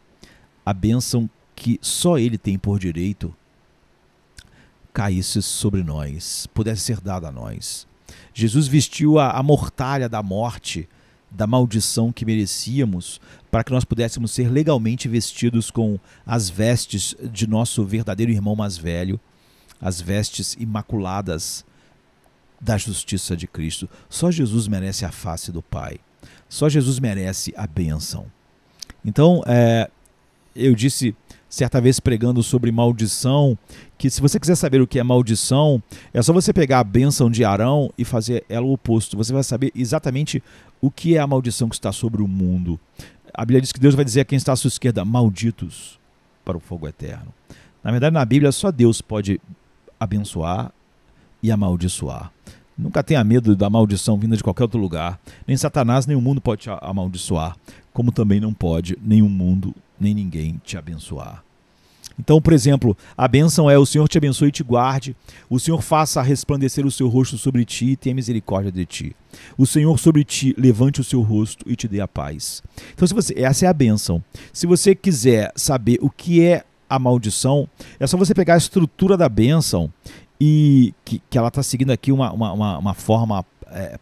que só Ele tem por direito, caísse sobre nós, pudesse ser dada a nós. Jesus vestiu a mortalha da morte, da maldição que merecíamos, para que nós pudéssemos ser legalmente vestidos com as vestes de nosso verdadeiro irmão mais velho, as vestes imaculadas da justiça de Cristo. Só Jesus merece a face do Pai. Só Jesus merece a bênção. Então, eu disse certa vez pregando sobre maldição, que se você quiser saber o que é maldição, é só você pegar a bênção de Arão e fazer ela o oposto. Você vai saber exatamente o que é a maldição que está sobre o mundo. A Bíblia diz que Deus vai dizer a quem está à sua esquerda: malditos para o fogo eterno. Na verdade, na Bíblia, só Deus pode abençoar e amaldiçoar. Nunca tenha medo da maldição vinda de qualquer outro lugar. Nem Satanás, nem o mundo pode te amaldiçoar, como também não pode nenhum mundo, nem ninguém te abençoar. Então, por exemplo, a bênção é: o Senhor te abençoe e te guarde, o Senhor faça resplandecer o seu rosto sobre ti e tenha misericórdia de ti. O Senhor sobre ti levante o seu rosto e te dê a paz. Então, essa é a bênção. Se você quiser saber o que é a maldição, é só você pegar a estrutura da bênção e que ela está seguindo aqui uma forma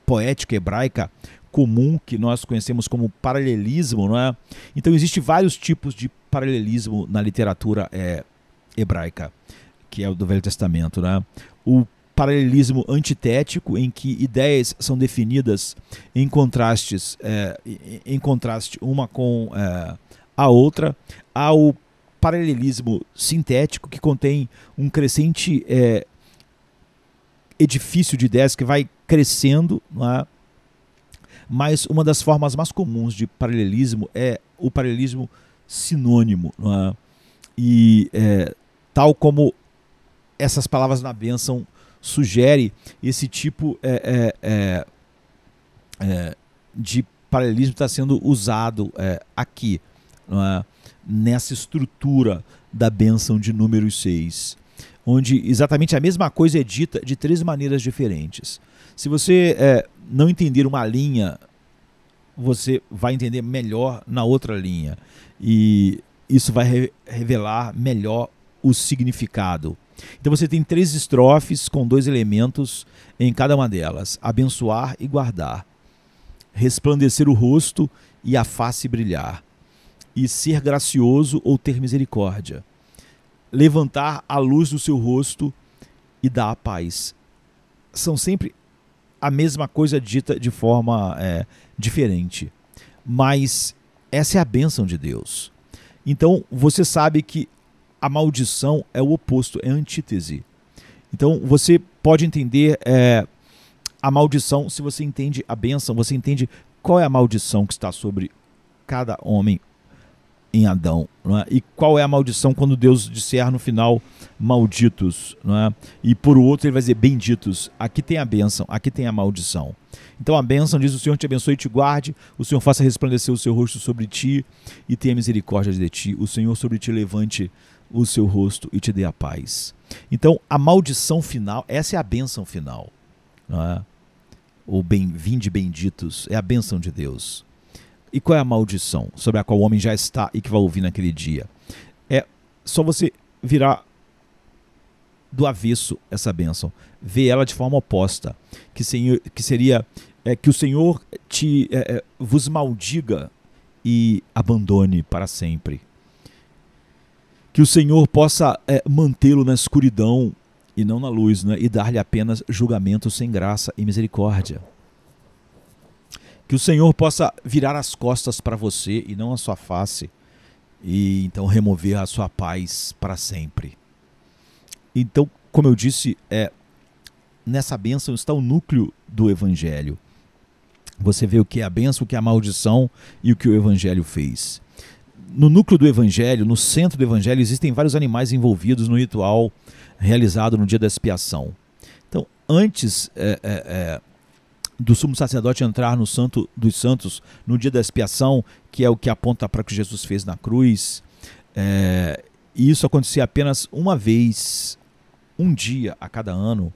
poética hebraica comum, que nós conhecemos como paralelismo, não é? Então existem vários tipos de paralelismo na literatura hebraica, que é o do Velho Testamento, né? O paralelismo antitético, em que ideias são definidas em contraste uma com a outra. Há o paralelismo sintético, que contém um crescente edifício de ideias que vai crescendo, não é? Mas uma das formas mais comuns de paralelismo é o paralelismo sinônimo, não é? E tal como essas palavras na bênção sugere, esse tipo de paralelismo está sendo usado aqui, não é? Nessa estrutura da bênção de Números 6, onde exatamente a mesma coisa é dita de três maneiras diferentes. Se você não entender uma linha, você vai entender melhor na outra linha. E isso vai revelar melhor o significado. Então você tem 3 estrofes com 2 elementos em cada uma delas: abençoar e guardar, resplandecer o rosto e a face brilhar, e ser gracioso ou ter misericórdia, levantar a luz do seu rosto e dar a paz. São sempre a mesma coisa dita de forma diferente, mas essa é a bênção de Deus. Então você sabe que a maldição é o oposto, é a antítese. Então você pode entender a maldição. Se você entende a bênção, você entende qual é a maldição que está sobre cada homem em Adão, não é? E qual é a maldição quando Deus disser no final malditos, não é? E por outro ele vai dizer benditos. Aqui tem a bênção, aqui tem a maldição. Então a bênção diz: o Senhor te abençoe e te guarde, o Senhor faça resplandecer o seu rosto sobre ti e tenha misericórdia de ti, o Senhor sobre ti levante o seu rosto e te dê a paz. Então a maldição final, essa é a bênção final, não é? O vinde benditos é a bênção de Deus. E qual é a maldição sobre a qual o homem já está e que vai ouvir naquele dia? É só você virar do avesso essa bênção, ver ela de forma oposta, que seria que o Senhor vos maldiga e abandone para sempre. Que o Senhor possa mantê-lo na escuridão e não na luz, né? E dar-lhe apenas julgamento sem graça e misericórdia. Que o Senhor possa virar as costas para você e não a sua face, e então remover a sua paz para sempre. Então, como eu disse, nessa bênção está o núcleo do Evangelho. Você vê o que é a bênção, o que é a maldição e o que o Evangelho fez. No núcleo do Evangelho, no centro do Evangelho, existem vários animais envolvidos no ritual realizado no dia da expiação. Então, antes do sumo sacerdote entrar no Santo dos Santos no dia da expiação, que é o que aponta para o que Jesus fez na cruz, e isso acontecia apenas uma vez, um dia a cada ano,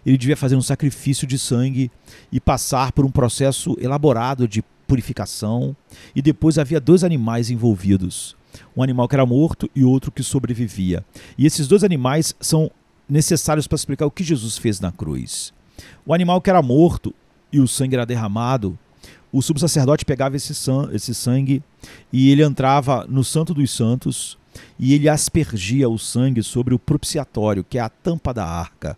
ele devia fazer um sacrifício de sangue e passar por um processo elaborado de purificação, e depois havia 2 animais envolvidos, um animal que era morto e outro que sobrevivia. E esses 2 animais são necessários para explicar o que Jesus fez na cruz. O animal que era morto e o sangue era derramado, o sumo sacerdote pegava esse sangue e ele entrava no Santo dos Santos e ele aspergia o sangue sobre o propiciatório, que é a tampa da arca,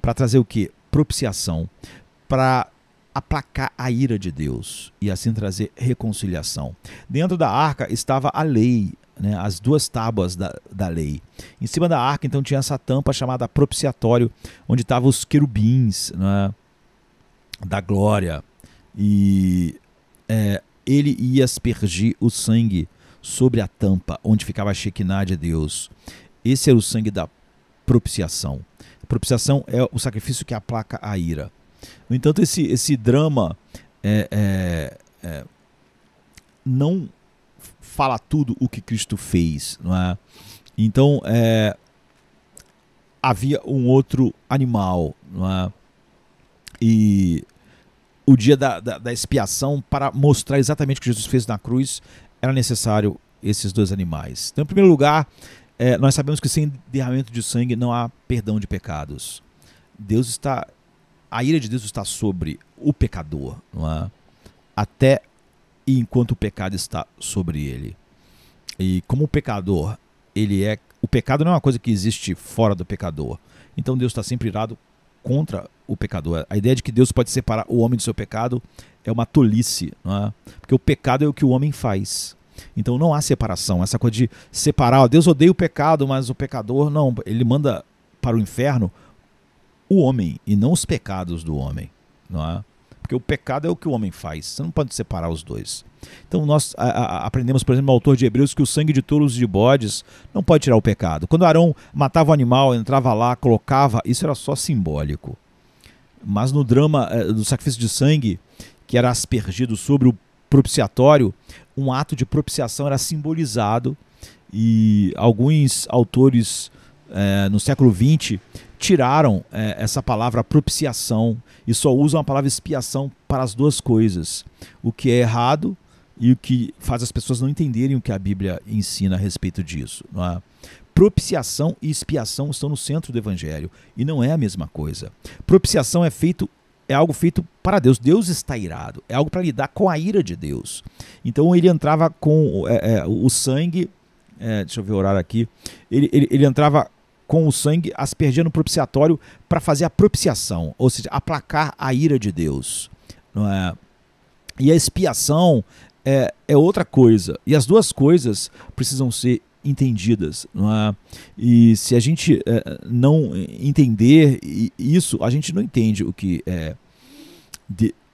para trazer o quê? Propiciação, para aplacar a ira de Deus e assim trazer reconciliação. Dentro da arca estava a lei, né, as 2 tábuas da lei. Em cima da arca, então, tinha essa tampa chamada propiciatório, onde estavam os querubins, né, da glória, e ele ia aspergir o sangue sobre a tampa, onde ficava a Shekinah de Deus. Esse era o sangue da propiciação. A propiciação é o sacrifício que aplaca a ira. No entanto, esse drama não fala tudo o que Cristo fez, não é? Então, havia um outro animal, não é? E o dia da expiação, para mostrar exatamente o que Jesus fez na cruz, era necessário esses 2 animais. Então, em primeiro lugar, nós sabemos que sem derramamento de sangue não há perdão de pecados. A ira de Deus está sobre o pecador, não é? Até enquanto o pecado está sobre ele. E como o pecador, o pecado não é uma coisa que existe fora do pecador. Então Deus está sempre irado contra o pecador. A ideia de que Deus pode separar o homem do seu pecado é uma tolice, não é? Porque o pecado é o que o homem faz. Então não há separação. Essa coisa de separar, Deus odeia o pecado, mas o pecador não, ele manda para o inferno o homem e não os pecados do homem, não é? Porque o pecado é o que o homem faz, você não pode separar os dois. Então nós aprendemos, por exemplo, no autor de Hebreus, que o sangue de touros e de bodes não pode tirar o pecado. Quando Arão matava o animal, entrava lá, colocava, isso era só simbólico. Mas no drama do sacrifício de sangue, que era aspergido sobre o propiciatório, um ato de propiciação era simbolizado, e alguns autores no século XX tiraram essa palavra propiciação e só usam a palavra expiação para as duas coisas, o que é errado e o que faz as pessoas não entenderem o que a Bíblia ensina a respeito disso, não é? Propiciação e expiação estão no centro do Evangelho e não é a mesma coisa. Propiciação é algo feito para Deus. Deus está irado, é algo para lidar com a ira de Deus. Então ele entrava com o sangue, deixa eu ver o horário aqui, ele entrava com o sangue, aspergia no propiciatório para fazer a propiciação, ou seja, aplacar a ira de Deus, não é? E a expiação é outra coisa, e as duas coisas precisam ser entendidas, não é? E se a gente não entender isso, a gente não entende o que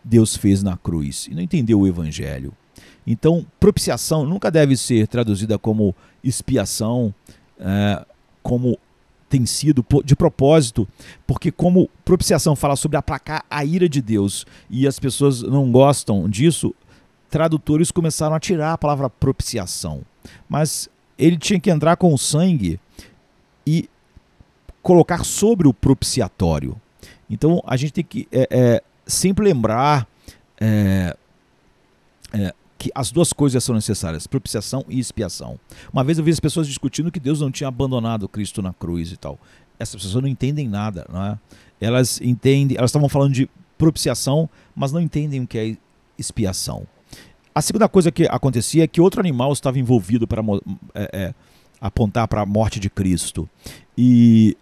Deus fez na cruz, e não entendeu o Evangelho. Então, propiciação nunca deve ser traduzida como expiação, como tem sido de propósito, porque como propiciação fala sobre aplacar a ira de Deus e as pessoas não gostam disso, tradutores começaram a tirar a palavra propiciação. Mas ele tinha que entrar com o sangue e colocar sobre o propiciatório. Então a gente tem que sempre lembrar que as duas coisas são necessárias, propiciação e expiação. Uma vez eu vi as pessoas discutindo que Deus não tinha abandonado Cristo na cruz e tal. Essas pessoas não entendem nada, não é? Elas estavam falando de propiciação, mas não entendem o que é expiação. A segunda coisa que acontecia é que outro animal estava envolvido para apontar para a morte de Cristo. E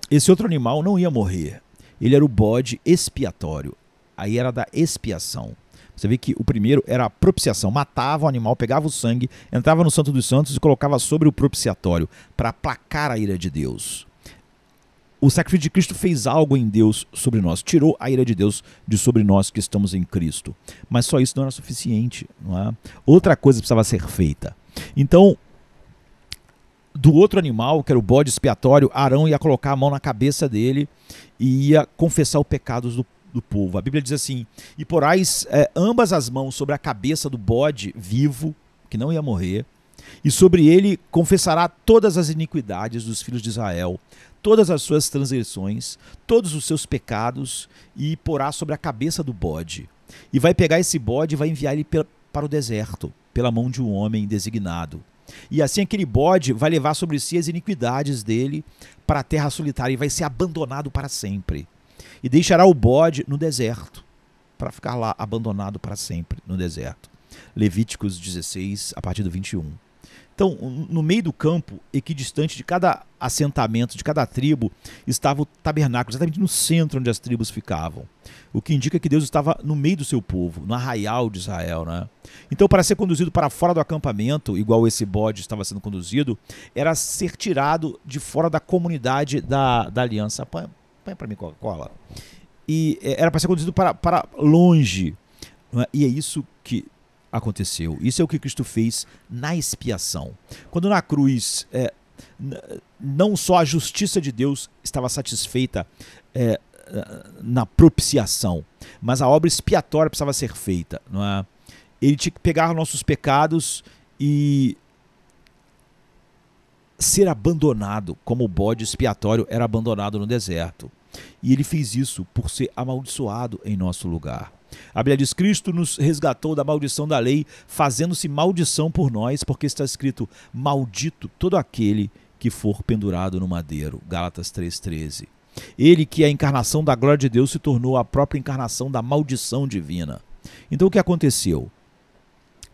esse outro animal não ia morrer. Ele era o bode expiatório. Aí era da expiação. Você vê que o primeiro era a propiciação. Matava o animal, pegava o sangue, entrava no Santo dos Santos e colocava sobre o propiciatório para aplacar a ira de Deus. O sacrifício de Cristo fez algo em Deus sobre nós, tirou a ira de Deus de sobre nós que estamos em Cristo. Mas só isso não era suficiente, não é? Outra coisa precisava ser feita. Então, do outro animal, que era o bode expiatório, Arão ia colocar a mão na cabeça dele e ia confessar os pecados do povo. A Bíblia diz assim: e porais ambas as mãos sobre a cabeça do bode vivo, que não ia morrer, e sobre ele confessará todas as iniquidades dos filhos de Israel, todas as suas transgressões, todos os seus pecados, e porá sobre a cabeça do bode. E vai pegar esse bode e vai enviar ele para o deserto, pela mão de um homem designado. E assim aquele bode vai levar sobre si as iniquidades dele para a terra solitária e vai ser abandonado para sempre. E deixará o bode no deserto, para ficar lá abandonado para sempre no deserto. Levíticos 16, a partir do 21. Então, no meio do campo, equidistante de cada assentamento, de cada tribo, estava o tabernáculo, exatamente no centro onde as tribos ficavam. O que indica que Deus estava no meio do seu povo, no arraial de Israel, né? Então, para ser conduzido para fora do acampamento, igual esse bode estava sendo conduzido, era ser tirado de fora da comunidade da aliança. Põe para mim, cola. E era para ser conduzido para longe. Não é? E é isso que aconteceu. Isso é o que Cristo fez na expiação. Quando na cruz, não só a justiça de Deus estava satisfeita na propiciação, mas a obra expiatória precisava ser feita. Não é? Ele tinha que pegar nossos pecados e ser abandonado, como o bode expiatório era abandonado no deserto. E ele fez isso por ser amaldiçoado em nosso lugar. A Bíblia diz: Cristo nos resgatou da maldição da lei, fazendo-se maldição por nós, porque está escrito: maldito todo aquele que for pendurado no madeiro. Gálatas 3,13. Ele, que é a encarnação da glória de Deus, se tornou a própria encarnação da maldição divina. Então o que aconteceu?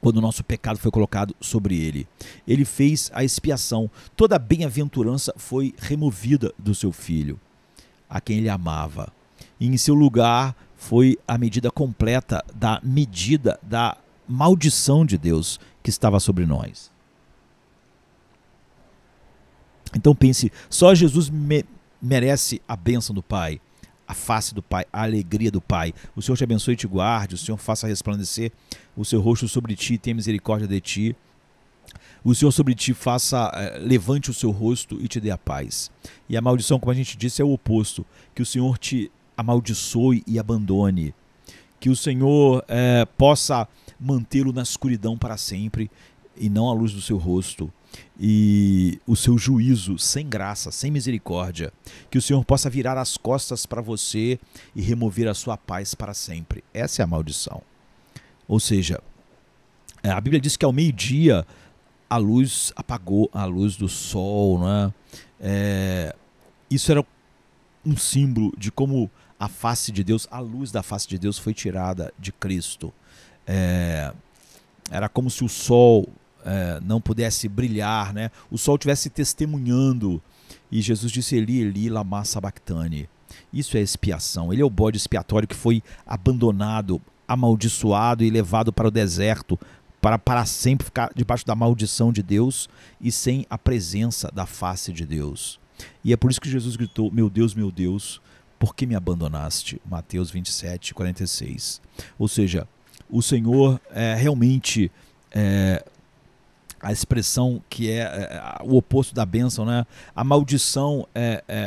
Quando o nosso pecado foi colocado sobre ele, ele fez a expiação. Toda a bem-aventurança foi removida do seu filho, a quem ele amava. E em seu lugar foi a medida completa da medida da maldição de Deus que estava sobre nós. Então pense, só Jesus merece a bênção do Pai, a face do Pai, a alegria do Pai. O Senhor te abençoe e te guarde, o Senhor faça resplandecer o seu rosto sobre ti e tenha misericórdia de ti. O Senhor sobre ti levante o seu rosto e te dê a paz. E a maldição, como a gente disse, é o oposto. Que o Senhor te amaldiçoe e abandone. Que o Senhor possa mantê-lo na escuridão para sempre e não à luz do seu rosto. e o seu juízo sem graça, sem misericórdia. Que o Senhor possa virar as costas para você e remover a sua paz para sempre. Essa é a maldição. Ou seja, a Bíblia diz que ao meio-dia a luz apagou, a luz do sol, né? Isso era um símbolo de como a face de Deus, a luz da face de Deus foi tirada de Cristo. Era como se o sol não pudesse brilhar, né? O sol estivesse testemunhando. E Jesus disse: Eli, Eli, lama sabachthani. Isso é expiação. Ele é o bode expiatório que foi abandonado, amaldiçoado e levado para o deserto, para sempre ficar debaixo da maldição de Deus e sem a presença da face de Deus. E é por isso que Jesus gritou: meu Deus, por que me abandonaste? Mateus 27, 46. Ou seja, o Senhor realmente a expressão que é o oposto da bênção, né? A maldição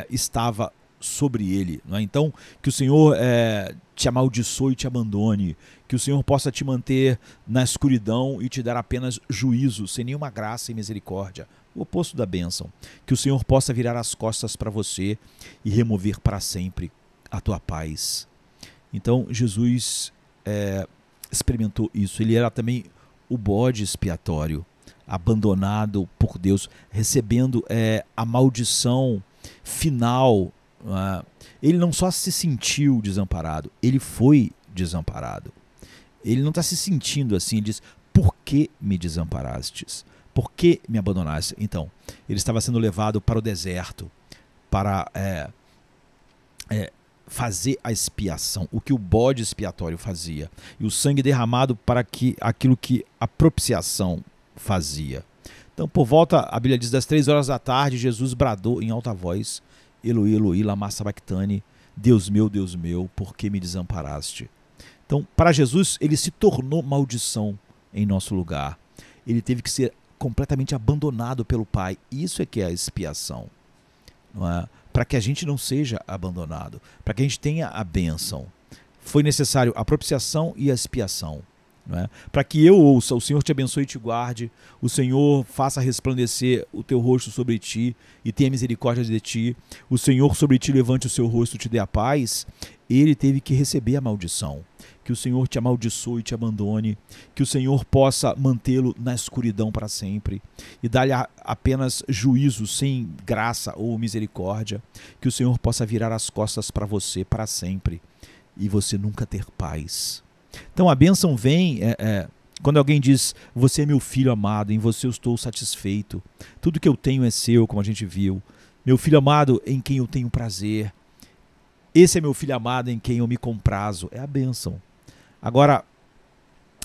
estava sobre ele, não é? Então, que o Senhor te amaldiçoe e te abandone, que o Senhor possa te manter na escuridão e te dar apenas juízo, sem nenhuma graça e misericórdia, o oposto da bênção. Que o Senhor possa virar as costas para você e remover para sempre a tua paz. Então, Jesus experimentou isso. Ele era também o bode expiatório, abandonado por Deus, recebendo a maldição final. Ele não só se sentiu desamparado, ele foi desamparado. Ele não está se sentindo assim, ele diz: por que me desamparastes? Por que me abandonaste? Então, ele estava sendo levado para o deserto para fazer a expiação, o que o bode expiatório fazia, e o sangue derramado para aquilo que a propiciação fazia. Então, por volta, a Bíblia diz, das 3 horas da tarde, Jesus bradou em alta voz: Eloi, Eloi, lama sabachthani, Deus meu, por que me desamparaste? Então, para Jesus, ele se tornou maldição em nosso lugar. Ele teve que ser completamente abandonado pelo Pai. Isso é que é a expiação, não é? Para que a gente não seja abandonado, para que a gente tenha a bênção. Foi necessário a propiciação e a expiação. Para que eu ouça: o Senhor te abençoe e te guarde, o Senhor faça resplandecer o teu rosto sobre ti e tenha misericórdia de ti, o Senhor sobre ti levante o seu rosto e te dê a paz. Ele teve que receber a maldição. Que o Senhor te amaldiçoe e te abandone, que o Senhor possa mantê-lo na escuridão para sempre e dar-lhe apenas juízo sem graça ou misericórdia, que o Senhor possa virar as costas para você para sempre e você nunca ter paz. Então a bênção vem quando alguém diz: você é meu filho amado, em você eu estou satisfeito, tudo que eu tenho é seu, como a gente viu, meu filho amado em quem eu tenho prazer, esse é meu filho amado em quem eu me comprazo. É a bênção. Agora,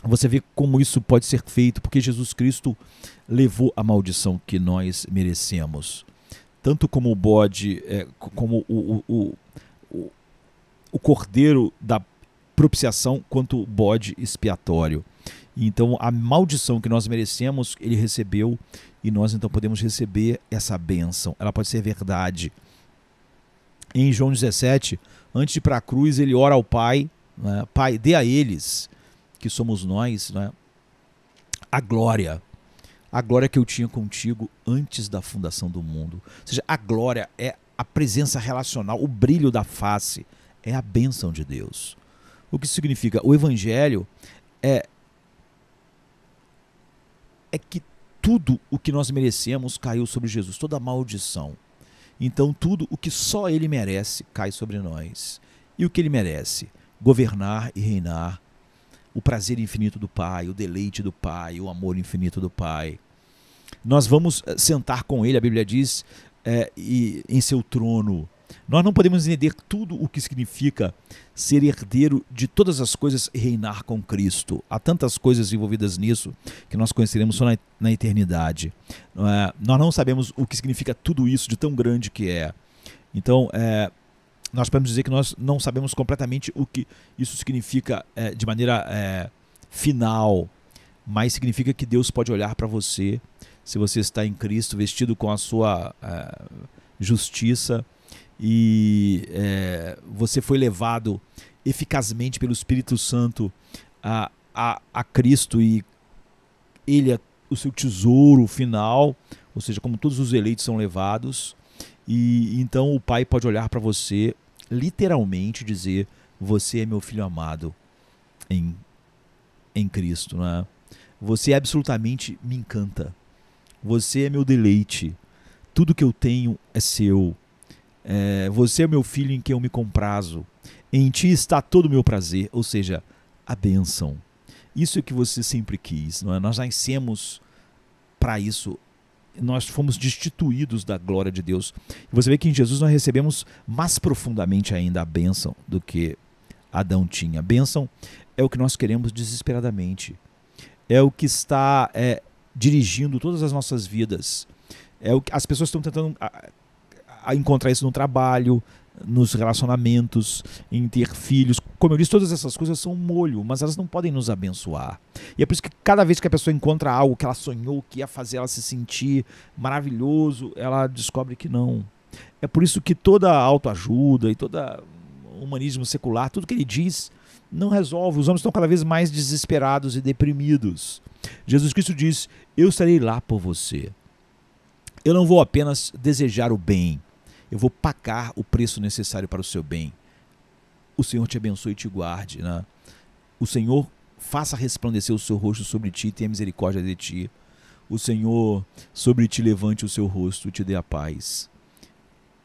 você vê como isso pode ser feito, porque Jesus Cristo levou a maldição que nós merecemos, tanto como o bode, como o cordeiro da propiciação, quanto o bode expiatório. Então a maldição que nós merecemos, ele recebeu, e nós então podemos receber essa bênção. Ela pode ser verdade. Em João 17, antes de ir para a cruz, ele ora ao Pai, né? Pai, dê a eles, que somos nós, né, a glória que eu tinha contigo antes da fundação do mundo. Ou seja, a glória é a presença relacional, o brilho da face, é a bênção de Deus. O que significa? O Evangelho é que tudo o que nós merecemos caiu sobre Jesus, toda a maldição. Então tudo o que só ele merece cai sobre nós. E o que ele merece? Governar e reinar, o prazer infinito do Pai, o deleite do Pai, o amor infinito do Pai. Nós vamos sentar com ele, a Bíblia diz, em seu trono. Nós não podemos entender tudo o que significa ser herdeiro de todas as coisas e reinar com Cristo. Há tantas coisas envolvidas nisso que nós conheceremos só na eternidade. Nós não sabemos o que significa tudo isso, de tão grande que é. Então, nós podemos dizer que nós não sabemos completamente o que isso significa de maneira final, mas significa que Deus pode olhar para você, se você está em Cristo, vestido com a sua justiça, e você foi levado eficazmente pelo Espírito Santo a Cristo, e Ele é o seu tesouro final, ou seja, como todos os eleitos são levados, e então o Pai pode olhar para você, literalmente dizer: você é meu filho amado em Cristo, né? Você absolutamente me encanta, você é meu deleite, tudo que eu tenho é seu, você é meu filho em quem eu me comprazo, em ti está todo o meu prazer, ou seja, a bênção. Isso é o que você sempre quis, não é? Nós nascemos para isso, nós fomos destituídos da glória de Deus. E você vê que em Jesus nós recebemos mais profundamente ainda a bênção do que Adão tinha. A bênção é o que nós queremos desesperadamente, é o que está dirigindo todas as nossas vidas, é o que as pessoas estão tentando a encontrar isso no trabalho, nos relacionamentos, em ter filhos. Como eu disse, todas essas coisas são um molho, mas elas não podem nos abençoar. E é por isso que cada vez que a pessoa encontra algo que ela sonhou, que ia fazer ela se sentir maravilhoso, ela descobre que não. É por isso que toda autoajuda e todo humanismo secular, tudo que ele diz, não resolve. Os homens estão cada vez mais desesperados e deprimidos. Jesus Cristo diz: eu estarei lá por você. Eu não vou apenas desejar o bem, eu vou pagar o preço necessário para o seu bem. O Senhor te abençoe e te guarde, né? O Senhor faça resplandecer o seu rosto sobre ti e tenha misericórdia de ti. O Senhor sobre ti levante o seu rosto e te dê a paz.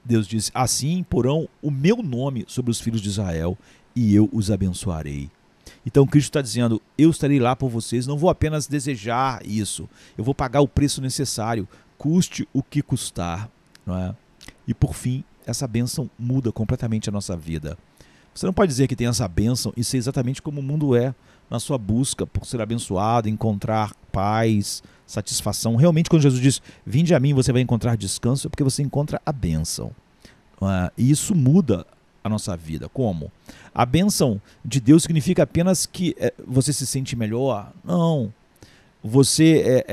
Deus diz: assim porão o meu nome sobre os filhos de Israel e eu os abençoarei. Então Cristo está dizendo: eu estarei lá por vocês, não vou apenas desejar isso, eu vou pagar o preço necessário, custe o que custar, não é? E por fim, essa bênção muda completamente a nossa vida. Você não pode dizer que tem essa bênção e ser exatamente como o mundo é, na sua busca por ser abençoado, encontrar paz, satisfação. Realmente, quando Jesus diz: vinde a mim, você vai encontrar descanso, é porque você encontra a bênção. E isso muda a nossa vida. Como? A bênção de Deus significa apenas que você se sente melhor? Não. Você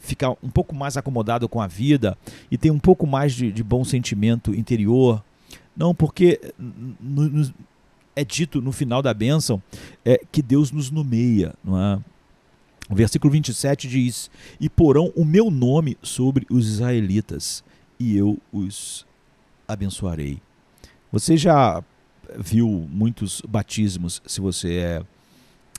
fica um pouco mais acomodado com a vida e tem um pouco mais de bom sentimento interior. Não, porque é dito no final da bênção que Deus nos nomeia, não é? O versículo 27 diz: e porão o meu nome sobre os israelitas e eu os abençoarei. Você já viu muitos batismos, se você é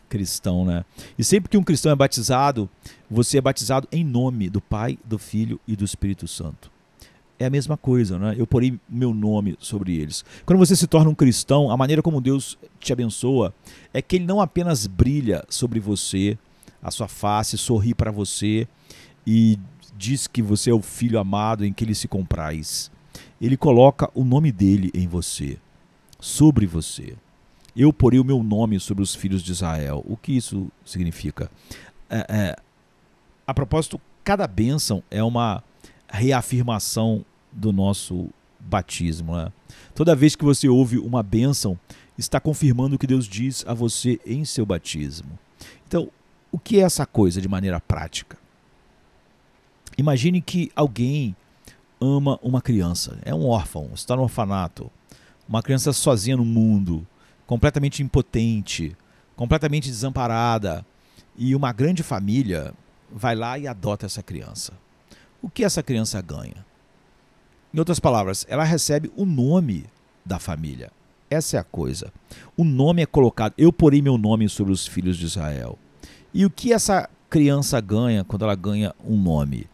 cristão, né? E sempre que um cristão é batizado, você é batizado em nome do Pai, do Filho e do Espírito Santo. É a mesma coisa, né? Eu porei meu nome sobre eles. Quando você se torna um cristão, a maneira como Deus te abençoa é que Ele não apenas brilha sobre você, a sua face, sorri para você e diz que você é o filho amado em que Ele se compraz. Ele coloca o nome dele em você, sobre você. Eu porei o meu nome sobre os filhos de Israel. O que isso significa? A propósito, cada bênção é uma reafirmação do nosso batismo, né? Toda vez que você ouve uma bênção, está confirmando o que Deus diz a você em seu batismo. Então, o que é essa coisa de maneira prática? Imagine que alguém ama uma criança, é um órfão, está no orfanato, uma criança sozinha no mundo, completamente impotente, completamente desamparada, e uma grande família vai lá e adota essa criança. O que essa criança ganha? Em outras palavras, ela recebe o nome da família. Essa é a coisa. O nome é colocado. Eu porei meu nome sobre os filhos de Israel. E o que essa criança ganha quando ela ganha um nome?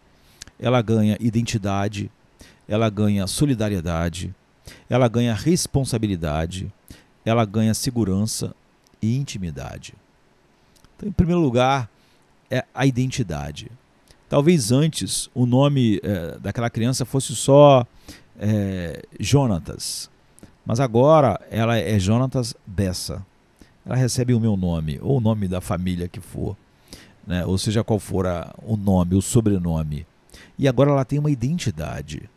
Ela ganha identidade, ela ganha solidariedade, ela ganha responsabilidade, ela ganha segurança e intimidade. Então, em primeiro lugar, é a identidade. Talvez antes o nome daquela criança fosse só Jonatas, mas agora ela é Jonatas Bessa. Ela recebe o meu nome, ou o nome da família que for, né? Ou seja, qual for o nome, o sobrenome. E agora ela tem uma identidade.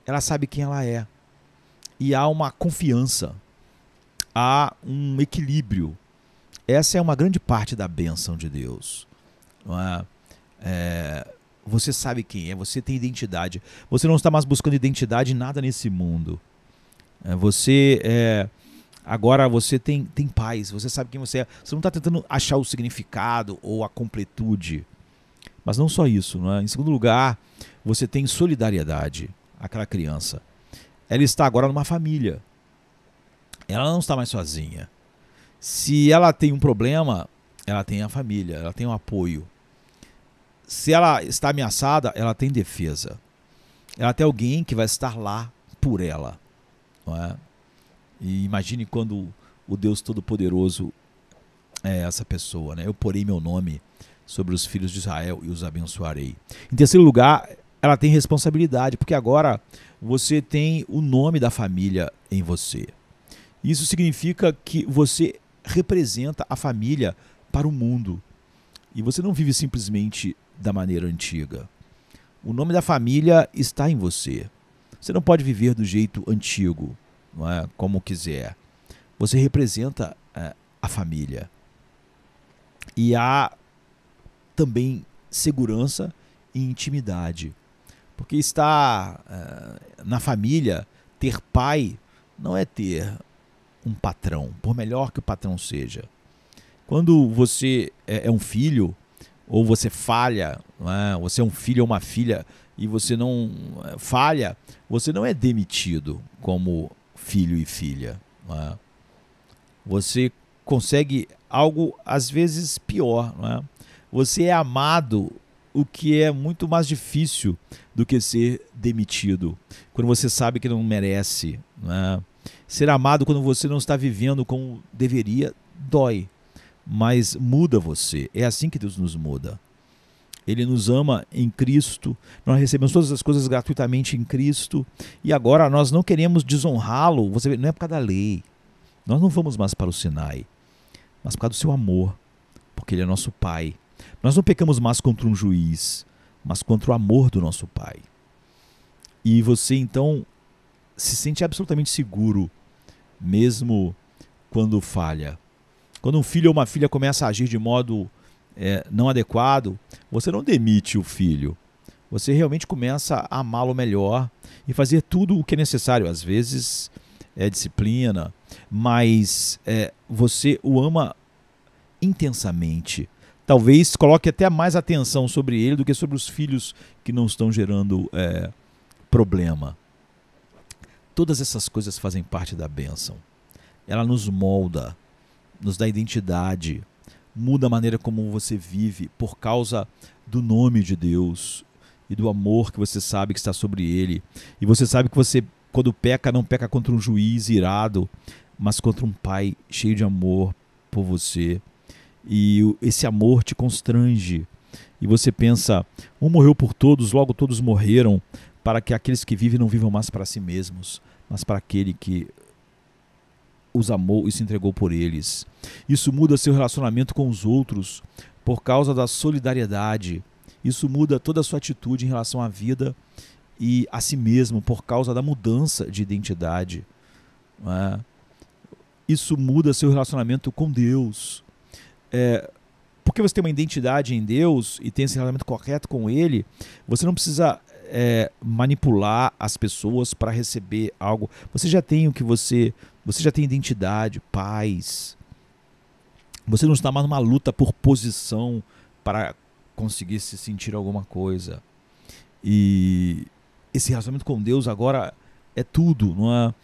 Ela sabe quem ela é. E há uma confiança, há um equilíbrio. Essa é uma grande parte da bênção de Deus, não é? Você sabe quem é, você tem identidade. Você não está mais buscando identidade em nada nesse mundo. Agora você tem paz, você sabe quem você é. Você não está tentando achar o significado ou a completude. Mas não só isso, não é? Em segundo lugar, você tem solidariedade. Aquela criança, ela está agora numa família. Ela não está mais sozinha. Se ela tem um problema, ela tem a família, ela tem um apoio. Se ela está ameaçada, ela tem defesa. Ela tem alguém que vai estar lá por ela, não é? E imagine quando o Deus Todo-Poderoso é essa pessoa, né? Eu porei meu nome sobre os filhos de Israel e os abençoarei. Em terceiro lugar, ela tem responsabilidade, porque agora você tem o nome da família em você. Isso significa que você representa a família para o mundo. E você não vive simplesmente da maneira antiga. O nome da família está em você. Você não pode viver do jeito antigo, não é? Como quiser. Você representa a família. E há também segurança e intimidade. Porque estar na família, ter pai, não é ter um patrão, por melhor que o patrão seja. Quando você é um filho, ou você falha, não é? Você é um filho ou uma filha e você não falha, você não é demitido como filho e filha. Não é? Você consegue algo às vezes pior. Não é? Você é amado, o que é muito mais difícil do que ser demitido, quando você sabe que não merece. Não é? Ser amado quando você não está vivendo como deveria dói, mas muda você. É assim que Deus nos muda. Ele nos ama em Cristo, nós recebemos todas as coisas gratuitamente em Cristo e agora nós não queremos desonrá-lo. Você vê, não é por causa da lei, nós não vamos mais para o Sinai, mas por causa do seu amor, porque Ele é nosso Pai. Nós não pecamos mais contra um juiz, mas contra o amor do nosso Pai. E você então se sente absolutamente seguro, mesmo quando falha. Quando um filho ou uma filha começa a agir de modo não adequado, você não demite o filho. Você realmente começa a amá-lo melhor e fazer tudo o que é necessário. Às vezes é disciplina, mas você o ama intensamente. Talvez coloque até mais atenção sobre ele do que sobre os filhos que não estão gerando problema. Todas essas coisas fazem parte da bênção. Ela nos molda, nos dá identidade, muda a maneira como você vive por causa do nome de Deus e do amor que você sabe que está sobre ele. E você sabe que você, quando peca, não peca contra um juiz irado, mas contra um pai cheio de amor por você. E esse amor te constrange. E você pensa, um morreu por todos, logo todos morreram, para que aqueles que vivem não vivam mais para si mesmos, mas para aquele que os amou e se entregou por eles. Isso muda seu relacionamento com os outros por causa da solidariedade. Isso muda toda a sua atitude em relação à vida e a si mesmo por causa da mudança de identidade. Não é? Isso muda seu relacionamento com Deus. Porque você tem uma identidade em Deus e tem esse relacionamento correto com Ele, você não precisa manipular as pessoas para receber algo. Você já tem o que você já tem identidade, paz. Você não está mais numa luta por posição para conseguir se sentir alguma coisa. E esse relacionamento com Deus agora é tudo, não é?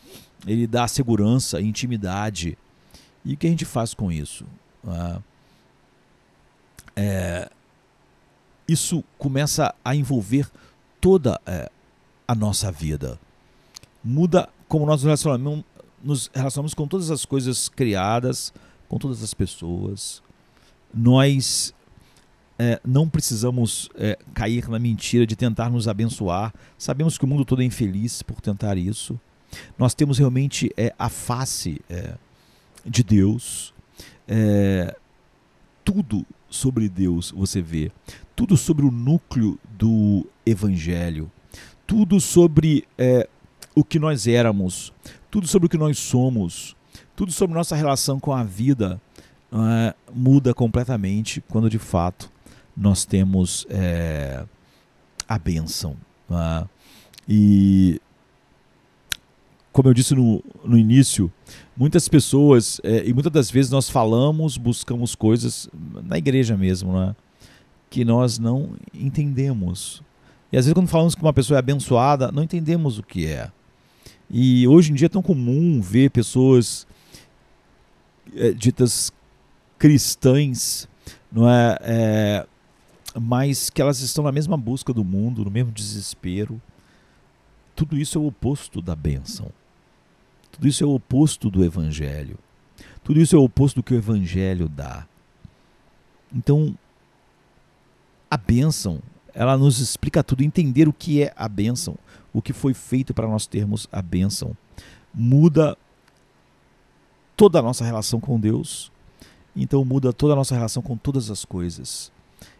Ele dá segurança, intimidade. E o que a gente faz com isso? Não é? Isso começa a envolver toda a nossa vida. Muda como nós nos relacionamos com todas as coisas criadas, com todas as pessoas. Nós não precisamos cair na mentira de tentar nos abençoar. Sabemos que o mundo todo é infeliz por tentar isso. Nós temos realmente a face de Deus. Tudo sobre Deus você vê. Tudo sobre o núcleo do Evangelho. Tudo sobre o que nós éramos. Tudo sobre o que nós somos. Tudo sobre nossa relação com a vida muda completamente quando de fato nós temos a bênção. E como eu disse no início, muitas pessoas, e muitas das vezes nós falamos, buscamos coisas na igreja mesmo, que nós não entendemos. E às vezes quando falamos que uma pessoa é abençoada, não entendemos o que é. E hoje em dia é tão comum ver pessoas ditas cristãs, não é, mas que elas estão na mesma busca do mundo, no mesmo desespero. Tudo isso é o oposto da bênção. Tudo isso é o oposto do Evangelho. Tudo isso é o oposto do que o Evangelho dá. Então, a bênção, ela nos explica tudo. Entender o que é a bênção, o que foi feito para nós termos a bênção, muda toda a nossa relação com Deus. Então muda toda a nossa relação com todas as coisas.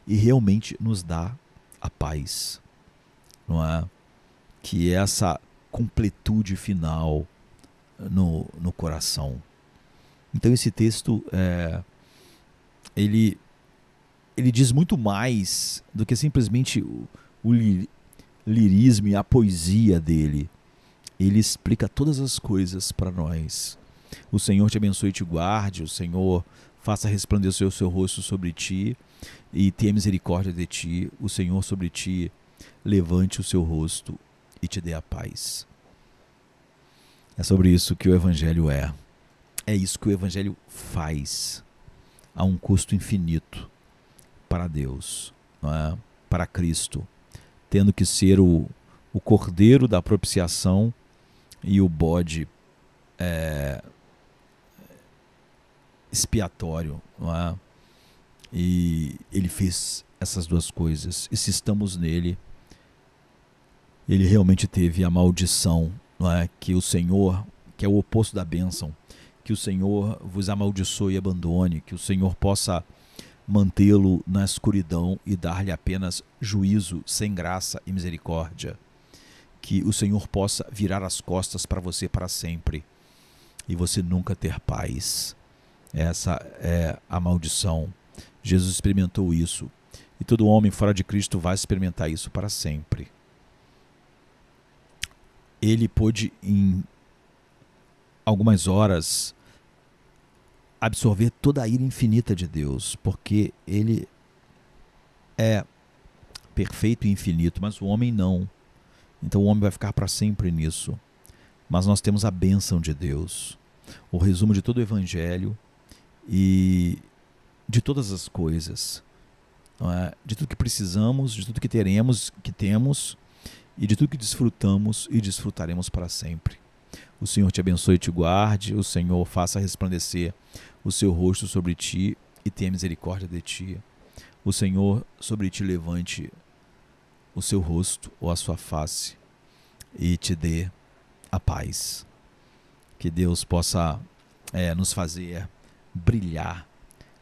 E realmente nos dá a paz. Não é? Que é essa completude final no coração. Então esse texto, ele diz muito mais do que simplesmente o lirismo e a poesia dele. Ele explica todas as coisas para nós. O Senhor te abençoe e te guarde, o Senhor faça resplandecer o seu rosto sobre ti e tenha misericórdia de ti, o Senhor sobre ti levante o seu rosto e te dê a paz. É sobre isso que o Evangelho é. É isso que o Evangelho faz a um custo infinito para Deus, não é? Para Cristo, tendo que ser o cordeiro da propiciação e o bode expiatório, não é? E ele fez essas duas coisas. E se estamos nele, ele realmente teve a maldição, não é? Que o Senhor, que é o oposto da bênção, que o Senhor vos amaldiçoe e abandone, que o Senhor possa mantê-lo na escuridão e dar-lhe apenas juízo, sem graça e misericórdia. Que o Senhor possa virar as costas para você para sempre e você nunca ter paz. Essa é a maldição. Jesus experimentou isso e todo homem fora de Cristo vai experimentar isso para sempre. Ele pôde em algumas horas absorver toda a ira infinita de Deus, porque ele é perfeito e infinito, mas o homem não. Então o homem vai ficar para sempre nisso. Mas nós temos a bênção de Deus, o resumo de todo o Evangelho e de todas as coisas, não é? De tudo que precisamos, de tudo que teremos, que temos e de tudo que desfrutamos e desfrutaremos para sempre. O Senhor te abençoe e te guarde, o Senhor faça resplandecer o seu rosto sobre ti e tenha misericórdia de ti. O Senhor sobre ti levante o seu rosto ou a sua face e te dê a paz. Que Deus possa nos fazer brilhar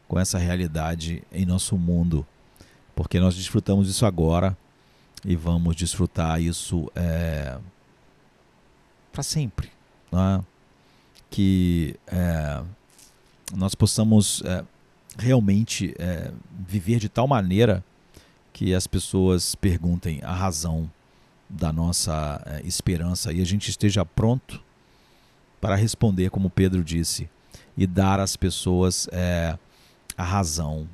com essa realidade em nosso mundo, porque nós desfrutamos isso agora e vamos desfrutar isso para sempre, não é? Que nós possamos realmente viver de tal maneira que as pessoas perguntem a razão da nossa esperança e a gente esteja pronto para responder, como Pedro disse, e dar às pessoas a razão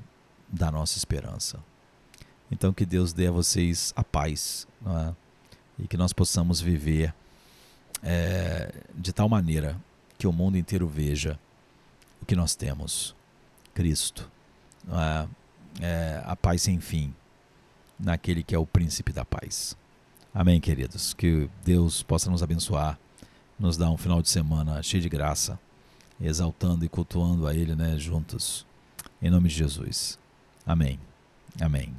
da nossa esperança. Então que Deus dê a vocês a paz, não é? E que nós possamos viver de tal maneira que o mundo inteiro veja o que nós temos, Cristo, não é? A paz sem fim, naquele que é o príncipe da paz. Amém, queridos? Que Deus possa nos abençoar, nos dar um final de semana cheio de graça, exaltando e cultuando a Ele, né, juntos, em nome de Jesus. Amém. Amém.